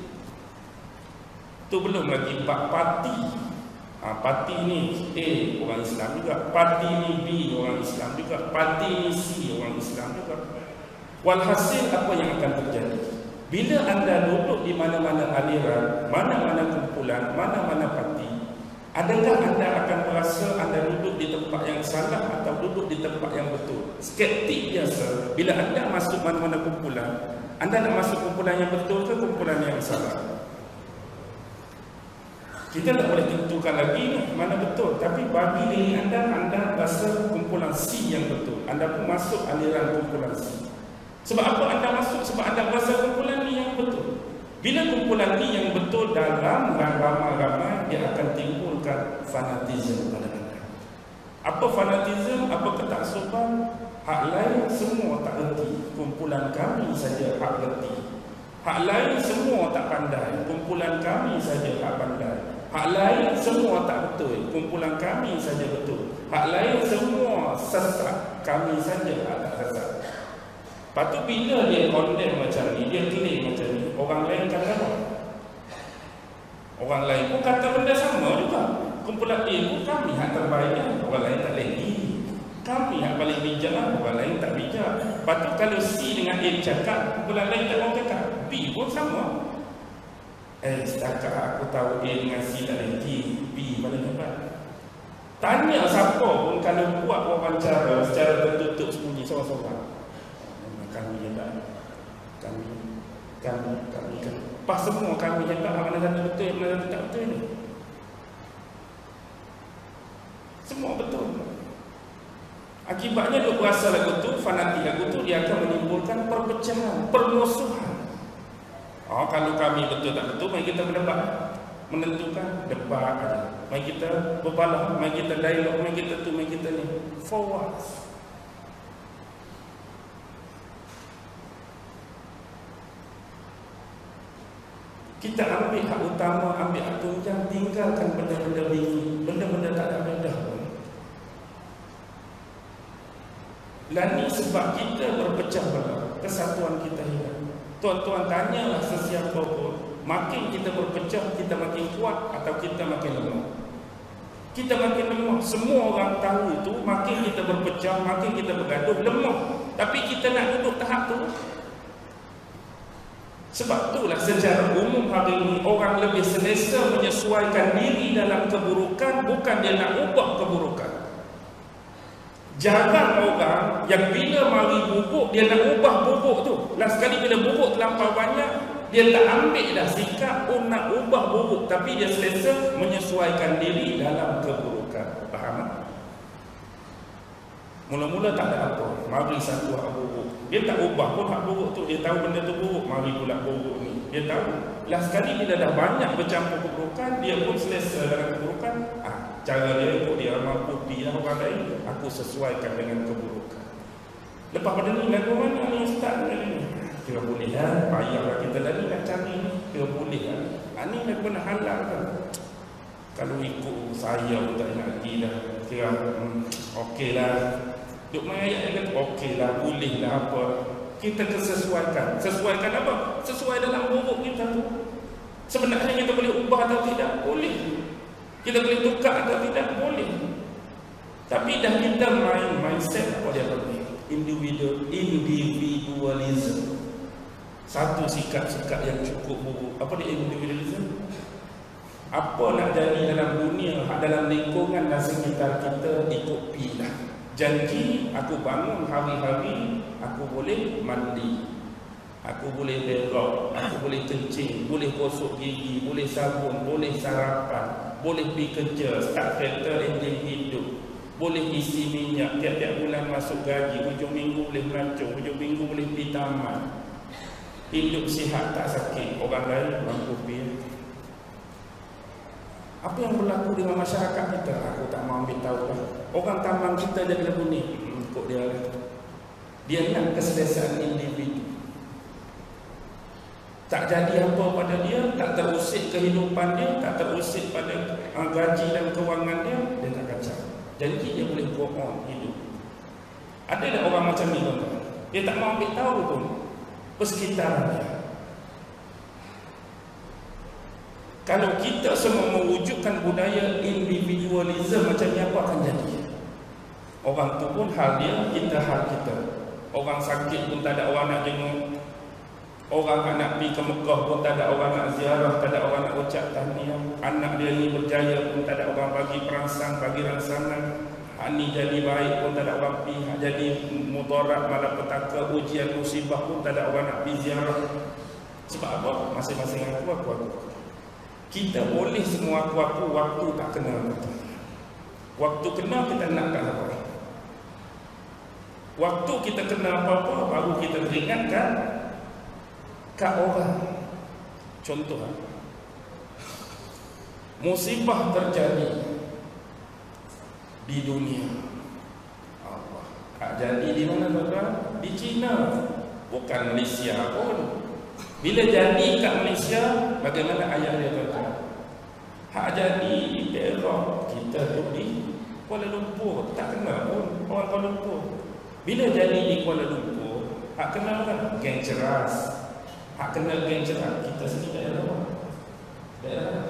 Tu belum lagi parti. Parti ni A orang Islam juga, parti ni B orang Islam juga, parti ni C orang Islam juga. Walhasil apa yang akan terjadi? Bila anda duduk di mana-mana aliran, mana-mana kumpulan, mana-mana parti, adakah anda akan merasa anda duduk di tempat yang salah atau duduk di tempat yang betul? Skeptik biasa, bila anda masuk mana-mana kumpulan, anda nak masuk kumpulan yang betul ke kumpulan yang salah? Kita tak boleh tentukan lagi mana betul. Tapi bagi diri anda rasa kumpulan C yang betul. Anda pun masuk aliran kumpulan C. Sebab apa anda masuk? Sebab anda rasa kumpulan ni yang betul. Bila kumpulan ni yang betul dalam ramai-ramai, dia akan timbulkan fanatisme pada anda. Apa fanatisme? Apa ketaksuban? Hak lain semua tak erti. Kumpulan kami saja hak erti. Hak lain semua tak pandai. Kumpulan kami saja hak pandai. Hak lain semua tak betul. Kumpulan kami saja betul. Hak lain semua sesat. Kami saja hak tak sesat. Lepas tu bila dia condemn macam ni, dia claim macam ni, orang lain kata apa? Orang lain pun kata benda sama juga. Kumpulan A pun kami hak terbaik, orang lain tak lagi. Kami yang paling bijak, orang lain tak bijak. Lepas tu kalau C dengan A cakap, kumpulan lain tak mau cakap, B pun sama. Setakat aku tahu A dengan C tak lagi, B paling hebat. Tanya siapa pun kalau buat wawancara secara tertutup sembunyi seorang-seorang, kami hebat, kami pas semua kami hebat, mana satu betul, mana satu tak betul ni. Semua betul. Akibatnya duk berasa lagu tu, fanatik lagu tu, dia akan menimbulkan perpecahan, permusuhan. Kalau kami betul tak betul, mari kita berdebat, menentukan debat aja. Mari kita berbalah, mari kita dialog, mari kita tu, mari kita ni. Forward. Kita ambil hak utama, ambil hak tunjang, tinggalkan benda-benda ini, benda-benda tak ada bedah pun. Dan ni sebab kita berpecah belah, kesatuan kita hilang. Tuan-tuan tanyalah sesiapa pun, makin kita berpecah, kita makin kuat atau kita makin lemah? Kita makin lemah. Semua orang tahu itu, makin kita berpecah, makin kita bergaduh, lemah. Tapi kita nak duduk tahap tu. Sebab itulah secara umum hari ini orang lebih selesa menyesuaikan diri dalam keburukan, bukan dia nak ubah keburukan. Jarang orang yang bila mari buruk, dia nak ubah buruk tu. Last sekali bila buruk terlampau banyak, dia tak ambil dah sikap nak ubah buruk, tapi dia selesa menyesuaikan diri dalam keburukan. Faham tak? Mula-mula tak ada apa, mari satu hak buruk. Dia tak ubah pun hak buruk tu, dia tahu benda tu buruk, mari pula buruk ni. Dia tahu. Last sekali bila dah banyak bercampur keburukan, dia pun selesa dalam keburukan. Cara dia ikut dia mampu dia orang lain, aku sesuaikan dengan keburukan. Lepas pada ni lagu mana ni ustaz ni? Kira boleh lah, payahlah kita tadi nak cari ni. Kira boleh lah. Ni lagu nak halal kan? Kalau ikut saya pun tak nak lagi dah. Kira okey lah. Duk main ayat dia kata okey lah, boleh lah apa. Kita kesesuaikan. Sesuaikan apa? Sesuai dalam buruk kita tu. Sebenarnya kita boleh ubah atau tidak? Boleh. Kita boleh tukar atau tidak? Boleh. Tapi dah kita mindset apa dia panggil? Individualism. Satu sikap-sikap yang cukup buruk. Apa dia individualism? Apa nak jadi dalam dunia, dalam lingkungan dan sekitar kita, ikut pilih. Janji aku bangun hari-hari, aku boleh mandi, aku boleh berak, aku boleh kencing, boleh gosok gigi, boleh sabun, boleh sarapan, boleh pergi kerja, start kereta, enjin hidup, boleh isi minyak, tiap-tiap bulan masuk gaji, hujung minggu boleh melancong, hujung minggu boleh pergi taman, hidup sihat tak sakit. Orang lain mampu pergi. Apa yang berlaku dengan masyarakat kita? Aku tak mau ambil tahu lah. Orang taman kita jadi lagu ni, kok dia nak keselesaan individu. Tak jadi apa pada dia, tak terusik kehidupan dia, tak terusik pada gaji dan kewangan dia, dia tak kacau. Janji dia boleh go on hidup. Ada tak orang macam ni tuan-tuan? Dia tak mau ambil tahu pun persekitaran dia. Kalau kita semua mewujudkan budaya individualism macam ni, apa akan jadi? Orang tu pun hal dia, kita hal kita. Orang sakit pun tak ada orang nak jenguk. Orang nak pergi ke Mekah pun tak ada orang nak ziarah, tak ada orang nak ucap tahniah. Anak dia ni berjaya pun tak ada orang bagi perangsang, bagi rangsangan. Ni jadi baik pun tak ada orang pergi. Jadi mudarat, malapetaka, ujian, musibah pun tak ada orang nak pergi ziarah. Sebab apa? Masing-masing aku. Kita boleh semua aku, waktu tak kena. Waktu kena kita nak tak apa. Waktu kita kena apa-apa, baru kita teringatkan kat orang. Contoh, musibah terjadi di dunia. Allah. Tak jadi di mana tuan-tuan? Di China. Bukan Malaysia pun. Bila jadi kat Malaysia, bagaimana ayat dia tuan-tuan? Hak jadi di Perak, kita duduk di Kuala Lumpur, tak kena pun orang Kuala Lumpur. Bila jadi di Kuala Lumpur, hak kena kan? Geng Ceras. Hak kena geng Ceras, kita sini daerah apa? Daerah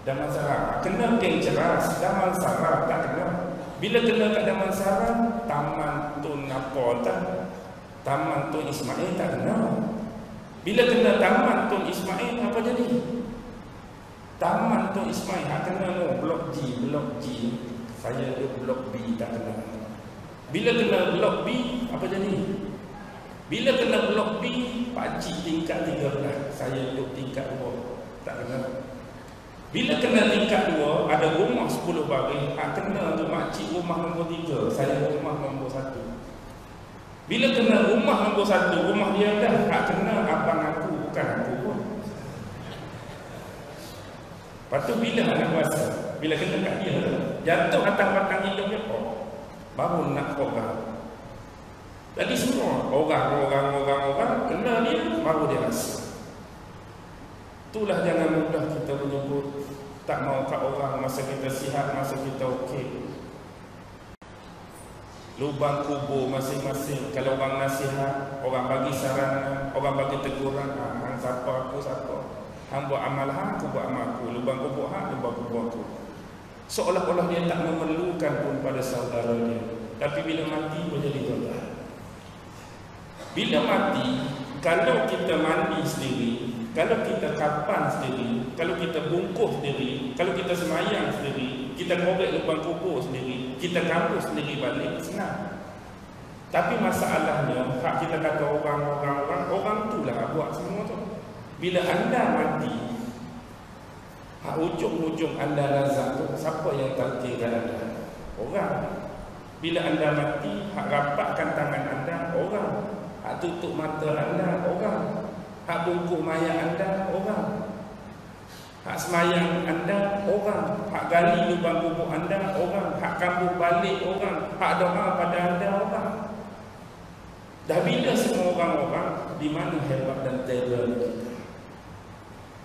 Damansara. Kena geng Ceras, Damansara tak kena. Bila kena kat Damansara, Taman Tun apa tak? Taman Tun Ismail tak kena. Bila kena Taman Tun Ismail, apa jadi? Taman Tun Ismail tak kena. Blok G. Saya duduk Blok B, tak kena. Bila kena Blok B, apa jadi? Bila kena Blok B, pakcik tingkat 13, saya duduk tingkat 2, tak kena. Bila kena tingkat 2, ada rumah 10 baris, kena tu makcik rumah nombor 3, saya rumah nombor 1. Bila kena rumah nombor 1, rumah dia dah, kena abang aku, bukan aku pun. Lepas tu bila nak kuasa? Bila kena kat dia, jatuh atas batang hidup dia, baru nak program. Jadi semua orang kena dia, baru dia rasa. Itulah jangan mudah kita menyebut tak mau kat orang masa kita sihat, masa kita okey. Lubang kubur masing-masing. Kalau orang nasihat, orang bagi saran, orang bagi teguran, hang siapa aku siapa. Hang buat amal hang, aku buat amal aku. Lubang kubur hang, lubang kubur aku. Seolah-olah dia tak memerlukan pun pada saudara dia. Tapi bila mati boleh jadi tuan. Bila mati, kalau kita mandi sendiri, kalau kita kapan sendiri, kalau kita bungkus sendiri, kalau kita semayang sendiri, kita korek lubang kubur sendiri, kita kampus sendiri balik, senang. Tapi masalahnya, hak kita kata orang itulah buat semua tu. Bila anda mati, hak ujung-ujung anda lazat tu, siapa yang tertinggal anda? Orang. Bila anda mati, hak rapatkan tangan anda, orang. Hak tutup mata anda, orang. Hak bungkus mayat anda, orang. Hak semayang anda, orang. Hak gali lubang kubur anda, orang. Hak kambung balik, orang. Hak doa pada anda, orang. Dah bila semua orang-orang, di mana hebat dan terror kita?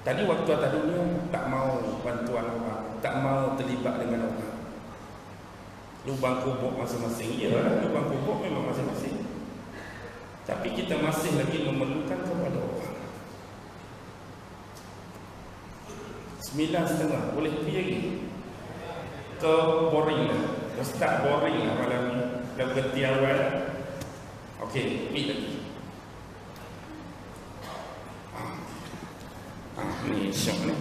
Tadi waktu atas dunia, tak mau bantuan orang, tak mau terlibat dengan orang. Lubang kubur masing-masing, ya, lubang kubur memang masing-masing. Tapi kita masih lagi memerlukan kepada orang. 9.30 boleh pergi lagi? Atau boring lah? Ustaz boring lah malam ni. Dah berhenti awal. Okey, pergi lagi. Ni syok ni.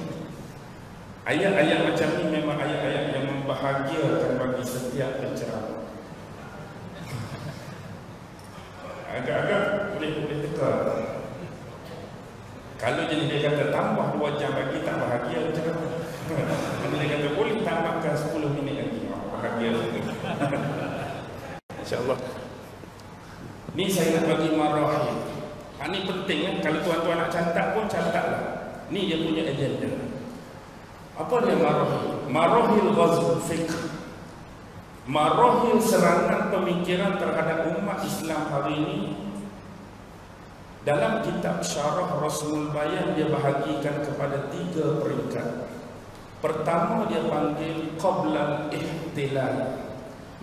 Ayat-ayat macam ni memang ayat-ayat yang membahagiakan bagi setiap penceramah. Agak-agak boleh teka. Kalau jadi dia kata tambah 2 jam lagi, tak bahagia penceramah. Kalau dia kata boleh tambahkan 10 minit lagi, bahagia. InsyaAllah. Ni saya nak bagi marahil. Ini penting kan. Kalau tuan-tuan nak catat pun catatlah. Ni dia punya agenda. Apa dia marahil? Marahil ghazw fikr. Marahil serangan pemikiran terhadap umat Islam hari ini. Dalam kitab Syarah Rasmul Bayan dia bahagikan kepada 3 peringkat. Pertama dia panggil Qoblal Ihtilal.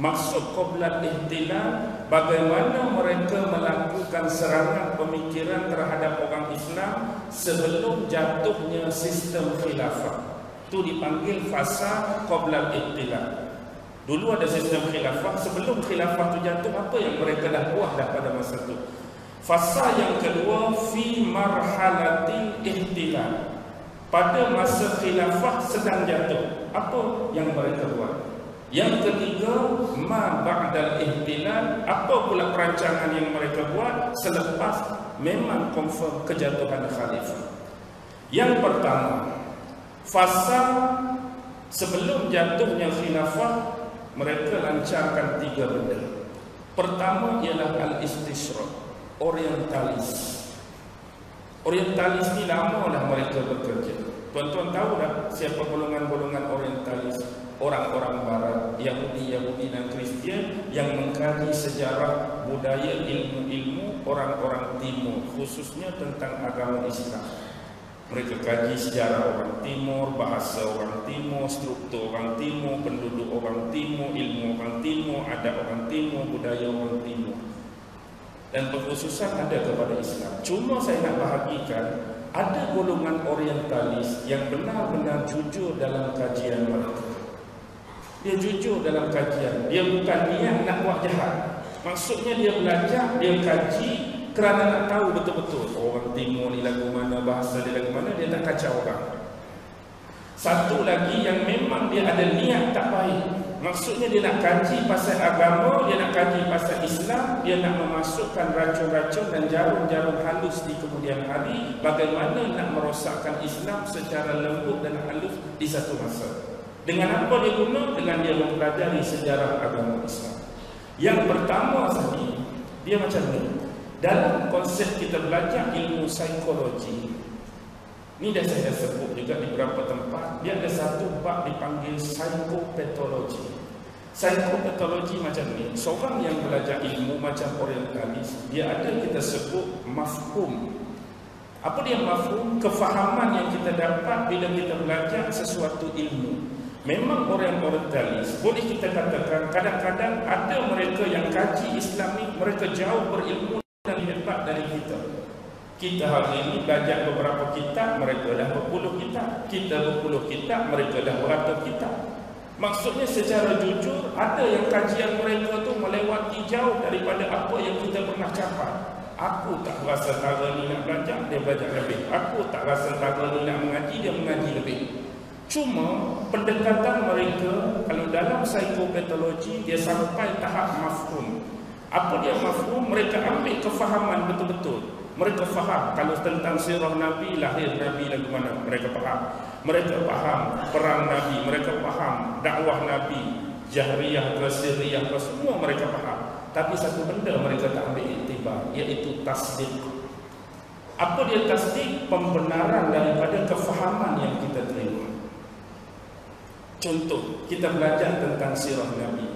Maksud Qoblal Ihtilal, bagaimana mereka melakukan serangan pemikiran terhadap orang Islam sebelum jatuhnya sistem khilafah. Itu dipanggil fasa Qoblal Ihtilal. Dulu ada sistem khilafah, sebelum khilafah itu jatuh, apa yang mereka dah buat dah pada masa itu. Fasa yang kedua, fi marhalatil ihtilal. Pada masa khilafah sedang jatuh, apa yang mereka buat. Yang ketiga, ma ba'dal ihtilal. Apa pula perancangan yang mereka buat selepas memang confirm kejatuhan khalifah. Yang pertama, fasa sebelum jatuhnya khilafah, mereka lancarkan 3 benda. Pertama ialah al-istishraq, orientalis. Orientalis ni lama dah mereka bekerja. Tuan-tuan tahu dah siapa golongan-golongan orientalis? Orang-orang barat, Yahudi dan Kristian yang mengkaji sejarah, budaya, ilmu-ilmu orang-orang timur, khususnya tentang agama Islam. Mereka kaji sejarah orang timur, bahasa orang timur, struktur orang timur, penduduk orang timur, ilmu orang timur, adat orang timur, budaya orang timur. Dan pengkhususan ada kepada Islam. Cuma saya nak bahagikan, ada golongan orientalis yang benar-benar jujur dalam kajian mereka. Dia jujur dalam kajian. Dia bukan niat nak buat jahat. Maksudnya dia belajar, dia kaji kerana nak tahu betul-betul orang timur ni lagu mana, bahasa dia lagu mana, dia tak kacau orang. Satu lagi yang memang dia ada niat tak baik. Maksudnya dia nak kaji pasal agama, dia nak kaji pasal Islam, dia nak memasukkan racun-racun dan jarum-jarum halus di kemudian hari, bagaimana nak merosakkan Islam secara lembut dan halus di satu masa. Dengan apa dia guna? Dengan dia mempelajari sejarah agama Islam. Yang pertama sekali, dia macam ni. Dalam konsep kita belajar ilmu psikologi, ni dah saya sebut juga di beberapa tempat, dia ada satu bab dipanggil psikopatologi. Psikopatologi macam ni, seorang yang belajar ilmu macam orientalis, dia ada kita sebut mafhum. Apa dia mafhum? Kefahaman yang kita dapat bila kita belajar sesuatu ilmu. Memang orang orientalis, boleh kita katakan kadang-kadang ada mereka yang kaji Islam ni, mereka jauh berilmu dan hebat dari kita. Kita hari ini belajar beberapa kitab, mereka dah berpuluh kitab. Kita berpuluh kitab, mereka dah beratus kitab. Maksudnya secara jujur, ada yang kajian mereka tu melewati jauh daripada apa yang kita pernah capai. Aku tak rasa tara ni nak belajar, dia belajar lebih. Aku tak rasa tara ni nak mengaji, dia mengaji lebih. Cuma pendekatan mereka, kalau dalam psikopatologi, dia sampai tahap mafhum. Apa dia mafhum? Mereka ambil kefahaman betul-betul. Mereka faham kalau tentang sirah Nabi, lahir Nabi lagu mana, mereka faham. Mereka faham perang Nabi, mereka faham dakwah Nabi, jahriyah ke siriyah ke, semua mereka faham. Tapi satu benda mereka tak ambil iktibar, iaitu tasdik. Apa dia tasdik? Pembenaran daripada kefahaman yang kita terima. Contoh, kita belajar tentang sirah Nabi.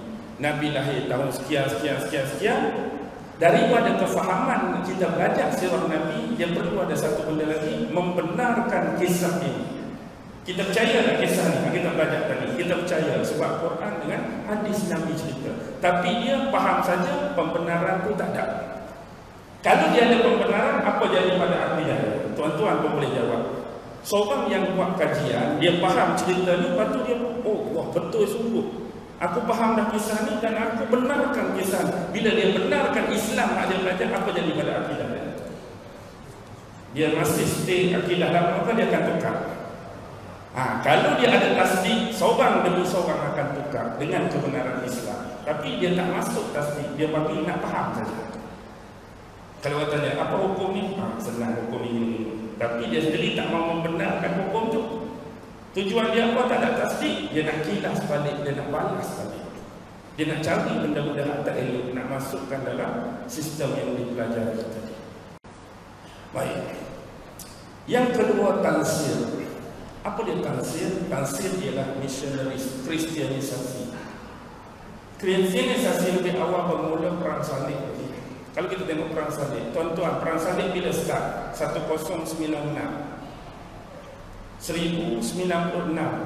Nabi lahir tahun sekian. Daripada kefahaman kita belajar sirah Nabi, dia perlu ada satu benda lagi, membenarkan kisah ini. Kita percaya tak kisah ni? Kita belajar tadi, kita percaya sebab Quran dengan hadis Nabi cerita. Tapi dia faham saja, pembenaran tu tak ada. Kalau dia ada pembenaran, apa jadi pada akidah? Tuan-tuan pun boleh jawab. Seorang yang buat kajian, dia faham cerita ni, lepas tu dia, oh wah betul sungguh, aku faham dah kisah ni dan aku benarkan kisah ni. Bila dia benarkan Islam nak dia belajar, apa jadi pada akidah dia? Dia masih stay akidah lama, maka dia akan tukar. Kalau dia ada tasdik, seorang demi seorang akan tukar dengan kebenaran Islam. Tapi dia tak masuk tasdik, dia bagi nak faham saja. Kalau orang tanya, apa hukum ni? Senang hukum ini. Tapi dia sendiri tak mahu membenarkan hukum tu. Tujuan dia apa? Tak ada tasdik. Dia nak kilas balik, dia nak balas balik. Dia nak cari benda-benda yang tak elok, nak masukkan dalam sistem yang dipelajari tadi. Baik. Yang kedua, tansir. Apa dia tansir? Tansir ialah missionaries, kristianisasi. Kristianisasi lebih awal bermula perang salib. Kalau kita tengok perang salib, tuan-tuan, perang salib bila start? 1096,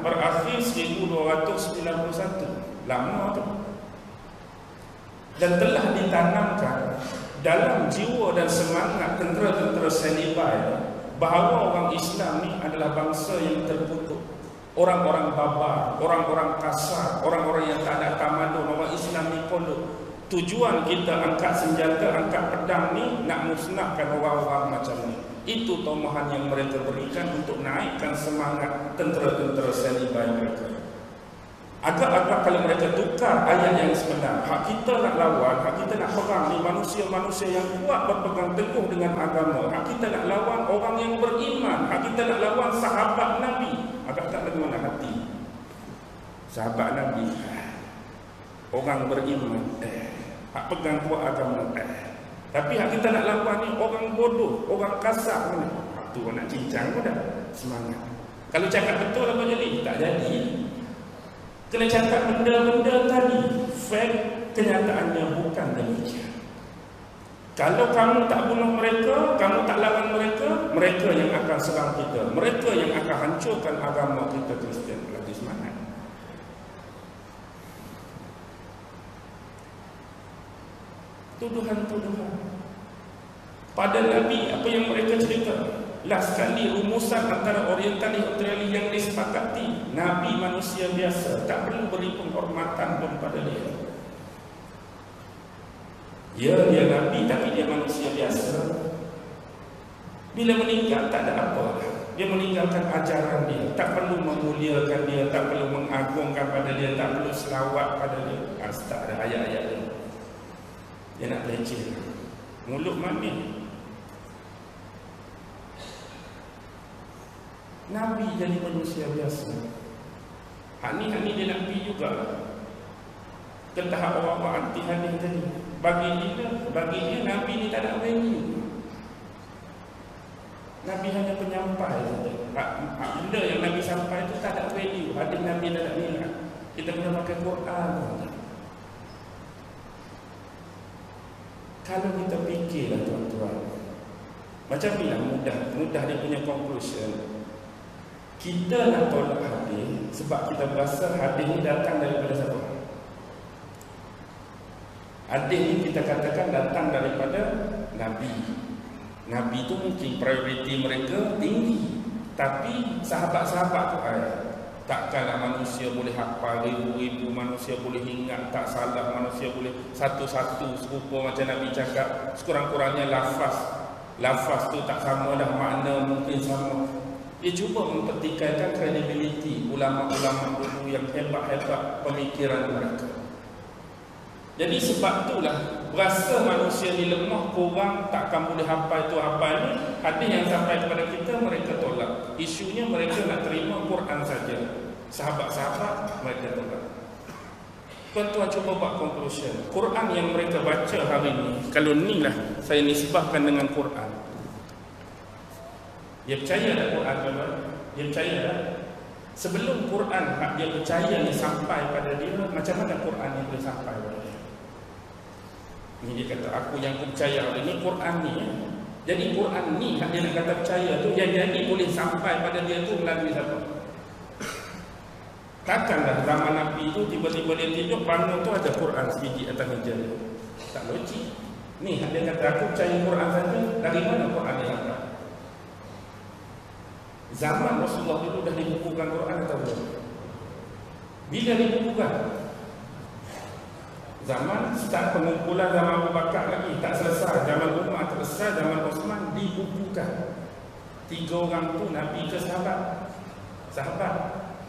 berakhir 1291. Lama tu. Dan telah ditanamkan dalam jiwa dan semangat tentera-tentera Senibai bahawa orang Islam ni adalah bangsa yang terkutuk. Orang-orang barbar, orang-orang kasar, orang-orang yang tak ada tamadun, orang Islam ni kolot. Tujuan kita angkat senjata, angkat pedang ni nak musnahkan orang-orang macam ni. Itu tomahan yang mereka berikan untuk naikkan semangat tentera-tentera Senibai mereka. Agak-agak kalau mereka tukar ayat yang sebenar, hak kita nak lawan, hak kita nak perang ni manusia-manusia yang kuat berpegang teguh dengan agama. Hak kita nak lawan orang yang beriman, hak kita nak lawan sahabat Nabi. Agak tak bagaimana hati sahabat Nabi, orang beriman, hak pegang kuat agama, tapi hak kita nak lawan ni orang bodoh, orang kasar mana. Hak tu nak cincang pun dah semangat. Kalau cakap betul apa jadi? Tak jadi. Kena cakap benda-benda tadi, fact, kenyataannya bukan demikian. Kalau kamu tak bunuh mereka, kamu tak lawan mereka, mereka yang akan serang kita, mereka yang akan hancurkan agama kita Kristian. Lagi semangat. Tuduhan-tuduhan pada Nabi, apa yang mereka cerita? Last sekali rumusan antara orientalis yang disepakati, Nabi manusia biasa, tak perlu beri penghormatan pun pada dia. Dia Nabi tapi dia manusia biasa. Bila meninggal tak ada apa. Dia meninggalkan ajaran dia, tak perlu memuliakan dia, tak perlu mengagungkan pada dia, tak perlu selawat pada dia. Tak ada ayat-ayat dia. Dia nak leceh. Mulut manis. Nabi jadi manusia biasa. Hak ni dia nak pergi juga ke tahap orang-orang anti hadis tadi. Bagi dia Nabi ni tak ada value. Nabi hanya penyampai saja. Hak benda yang Nabi sampai itu tak ada value. Hadis Nabi tak ada nilai. Kita kena pakai Quran. Kalau kita fikirlah tuan-tuan, macam bila mudah dia punya conclusion. Kita nak tolak hadis sebab kita berasa hadis ni datang daripada siapa? Hadis ni kita katakan datang daripada Nabi. Nabi tu mungkin prioriti mereka tinggi, tapi sahabat-sahabat tu takkanlah manusia boleh hafal, ribu-ribu manusia boleh ingat, tak salah manusia boleh satu-satu serupa macam Nabi cakap. Sekurang-kurangnya lafaz tu tak sama dah, makna mungkin sama. Dia cuba mempertikaikan kredibiliti ulama-ulama dulu yang hebat-hebat pemikiran mereka. Jadi sebab itulah berasa manusia ni lemah, kurang, takkan boleh hafal itu hafal ni. Hadis yang sampai kepada kita mereka tolak. Isunya mereka nak terima Quran saja. Sahabat-sahabat mereka tolak. Tuan-tuan cuba buat conclusion. Quran yang mereka baca hari ni, kalau ni lah saya nisbahkan dengan Quran. Dia percaya tak Quran tuan-tuan? Dia percaya tak? Sebelum Quran dia percaya ni sampai pada dia, macam mana Quran ni boleh sampai pada dia? Ini dia kata, aku yang percaya ni Quran ni. Jadi Quran ni dia nak kata percaya tu, yang jadi boleh sampai pada dia tu melalui siapa? Takkanlah zaman Nabi tu tiba-tiba dia tidur, bangun tu ada Quran sebiji atas meja dia. Tak logik. Ni dia kata, aku percaya Quran saja. Dari mana Quran ni sampai? Zaman Rasulullah dulu dah dibukukan Quran atau belum? Bila dibukukan? Zaman start pengumpulan zaman Abu Bakar lagi tak selesai, zaman Umar tak selesai, zaman Osman dibukukan. 3 orang tu Nabi ke sahabat.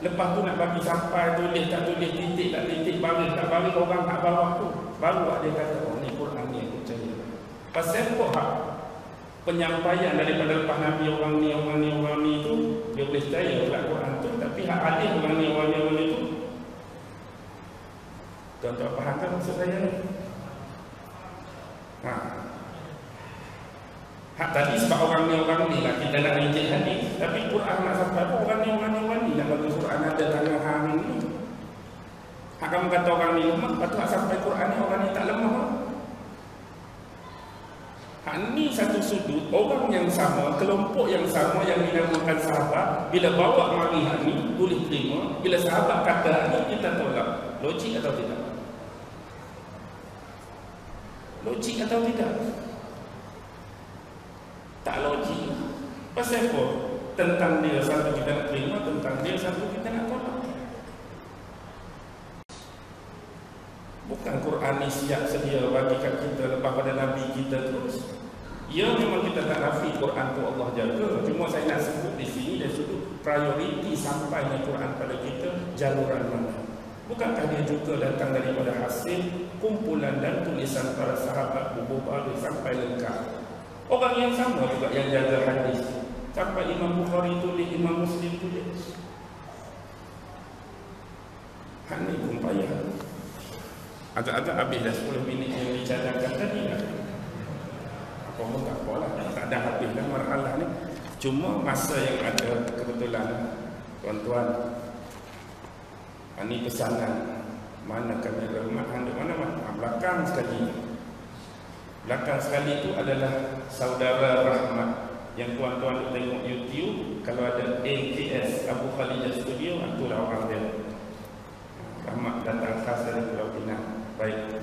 Lepas tu nak bagi sampai tulis tak tulis, titik tak titik, baris tak baris, orang tak bawah tu baru dia kata, oh ni Quran ni aku percaya. Pasal apa penyampaian daripada lepas Nabi orang ni tu dia boleh percaya pula Quran tu, tapi hak hadis orang ni tu. Tuan-tuan faham tak maksud saya ni? Hak tadi sebab orang ni lah kita nak rinjit hadis, tapi Quran nak sampai apa orang ni nak bagi Quran ada tangan hang ni. Hak kamu kata orang ni lemah, lepas tu hak sampai Quran ni orang ni tak lemah. Hak ni satu sudut, orang yang sama, kelompok yang sama yang dinamakan sahabat, bila bawa mari hak ni boleh terima, bila sahabat kata hak ni kita tolak. Logik atau tidak? Logik atau tidak? Tak logik. Pasal apa? Tentang dia satu kita nak terima, tentang dia satu kita nak tolak. Bukan Quran ni siap sedia bagi kat kita lepas pada Nabi kita terus. Ya memang kita tak nafi Quran tu Allah jaga. Cuma saya nak sebut di sini dan sudut prioriti sampainya Quran pada kita jaluran mana. Bukankah dia juga datang daripada hasil kumpulan dan tulisan para sahabat berbual sampai lengkap. Orang yang sama juga yang jaga hadis. Sampai Imam Bukhari tulis, Imam Muslim tulis. Hak ni pun payah. Agak-agak habis dah 10 minit yang dicadangkan tadi lah. Apa pun tak apa lah, tak ada habis dah marhalah ni. Cuma masa yang ada kebetulan tuan-tuan, ini pesanan. Mana kamera rumah anda mana? Belakang sekali. Belakang sekali itu adalah Saudara Rahmat. Yang tuan-tuan tengok YouTube, kalau ada AKS Abu Khalijah Studio, itulah orang dia. Rahmat datang khas dari Pulau Pinang. Baik,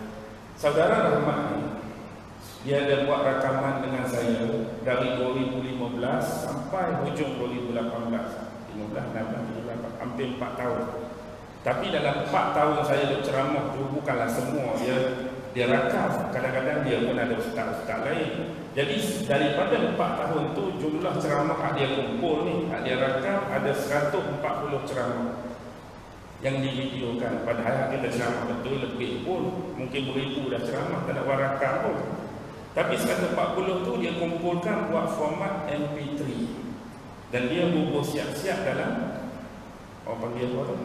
Saudara Rahmat ni, dia ada buat rakaman dengan saya dari 2015 sampai hujung 2018. 15, 16, 17, hampir 4 tahun. Tapi dalam 4 tahun saya berceramah tu bukanlah semua dia rakam. Kadang-kadang dia pun ada ustaz-ustaz lain. Jadi daripada 4 tahun tu jumlah ceramah dia kumpul ni, dia rakam ada 140 ceramah yang divideokan. Padahal kita ceramah betul lebih pun, mungkin beribu dah ceramah, tak ada warakam pun. Tapi 140 tu dia kumpulkan buat format MP3. Dan dia bubuh siap-siap dalam orang panggil apa tu?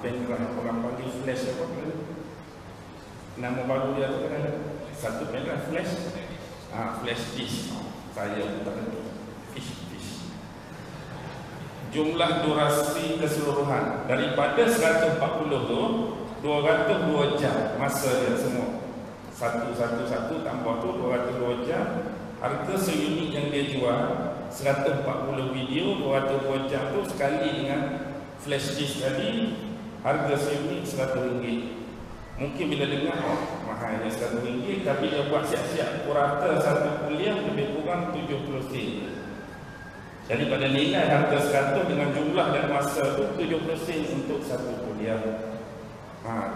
Pendrive, orang panggil flash apa tu? Nama baru dia tu kan ada satu pendrive flash. Flash disk. Saya pun tak tahu. Fish. Jumlah durasi keseluruhan daripada 140 tu 202 jam masa dia semua. Satu tambah tu 202 jam. Harga seunit yang dia jual 140 video 202 jam tu sekali dengan flash disk tadi harga seunit RM100. Mungkin bila dengar mahalnya RM100, tapi dia buat siap-siap purata satu kuliah lebih kurang 70 sen. Jadi pada nilai harga 100 dengan jumlah dan masa tu 70 sen untuk satu kuliah.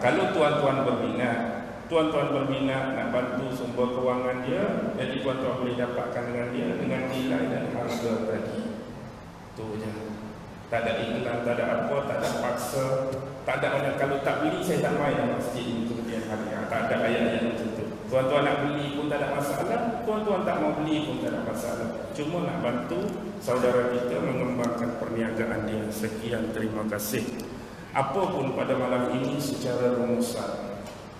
Kalau tuan-tuan berminat nak bantu sumber kewangan dia, jadi tuan-tuan boleh dapatkan dengan dia dengan nilai dan harga tadi. Tu je. Tak ada iklan, tak ada apa, tak ada paksa, tak ada orang kalau tak beli saya tak main dalam masjid ini kemudian hari. Tak ada ayat-ayat macam tu. Tuan-tuan nak beli pun tak ada masalah, tuan-tuan tak mau beli pun tak ada masalah. Cuma nak bantu saudara kita mengembangkan perniagaan dia. Sekian, terima kasih. Apapun pada malam ini secara rumusan.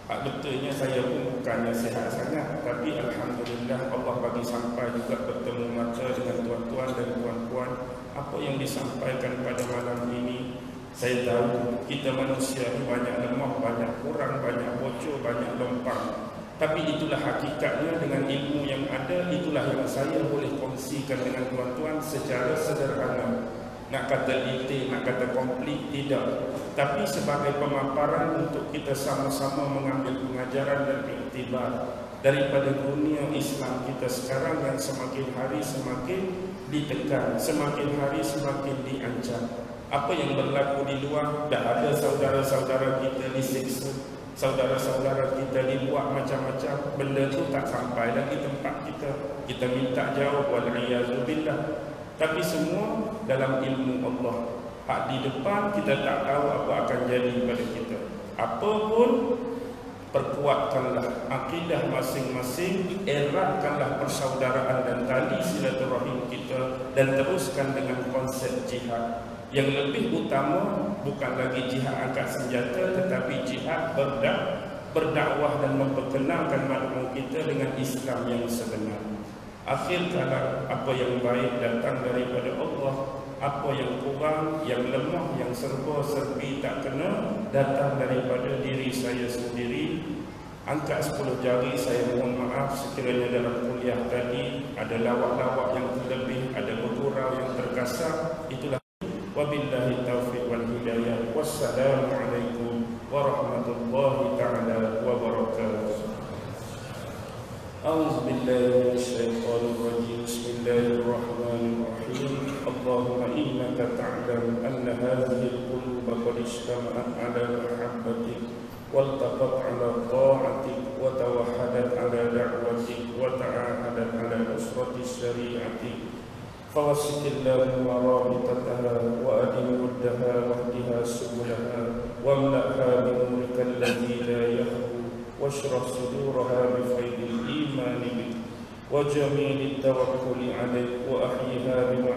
Betulnya saya pun bukannya sihat sangat, tapi alhamdulillah Allah bagi sampai juga bertemu mata dengan tuan-tuan dan puan-puan. Apa yang disampaikan pada malam ini, saya tahu kita manusia ini banyak lemah, banyak kurang, banyak bocor, banyak lempang. Tapi itulah hakikatnya dengan ilmu yang ada, itulah yang saya boleh kongsikan dengan tuan-tuan secara sederhana. Nak kata detail, nak kata komplit, tidak. Tapi sebagai pemaparan untuk kita sama-sama mengambil pengajaran dan iktibar daripada dunia Islam kita sekarang yang semakin hari semakin ditekan, semakin hari semakin diancam. Apa yang berlaku di luar, dah ada saudara-saudara kita disiksa, saudara-saudara kita dibuat macam-macam, benda tu tak sampai lagi tempat kita. Kita minta jauh, wal-iyazubillah. Tapi semua dalam ilmu Allah. Hak di depan kita tak tahu apa akan jadi pada kita. Apapun, perkuatkanlah akidah masing-masing, eratkanlah persaudaraan dan tali silaturahim kita, dan teruskan dengan konsep jihad. Yang lebih utama bukan lagi jihad angkat senjata, tetapi jihad berdakwah dan memperkenalkan makhluk kita dengan Islam yang sebenar. Akhir kala apa yang baik datang daripada Allah, apa yang kurang, yang lemah, yang serba-serbi tak kena datang daripada diri saya sendiri. Angkat 10 jari, saya mohon maaf sekiranya dalam kuliah tadi ada lawak-lawak yang terlebih, ada bergurau yang terkasar. Itulah wabillahi taufiq wal hidayah. Wassalamualaikum warahmatullahi ta'ala wabarakatuh. أعوذ بالله من الشيطان الرجيم بسم الله الرحمن الرحيم اللهم إنك تعلم أن هذه القلوب قد اجتمعت على محبتك والتقت على طاعتك وتوحدت على دعوتك وتعاهدت على نصرة شريعتك فوسط اللهم رابطتها وأدم ودها واهدها سبلها واملأها بنورك الذي لا يخفو واشرح صدورها بفيض الإيمان بك وجميل التوكل عليك وأحيها بما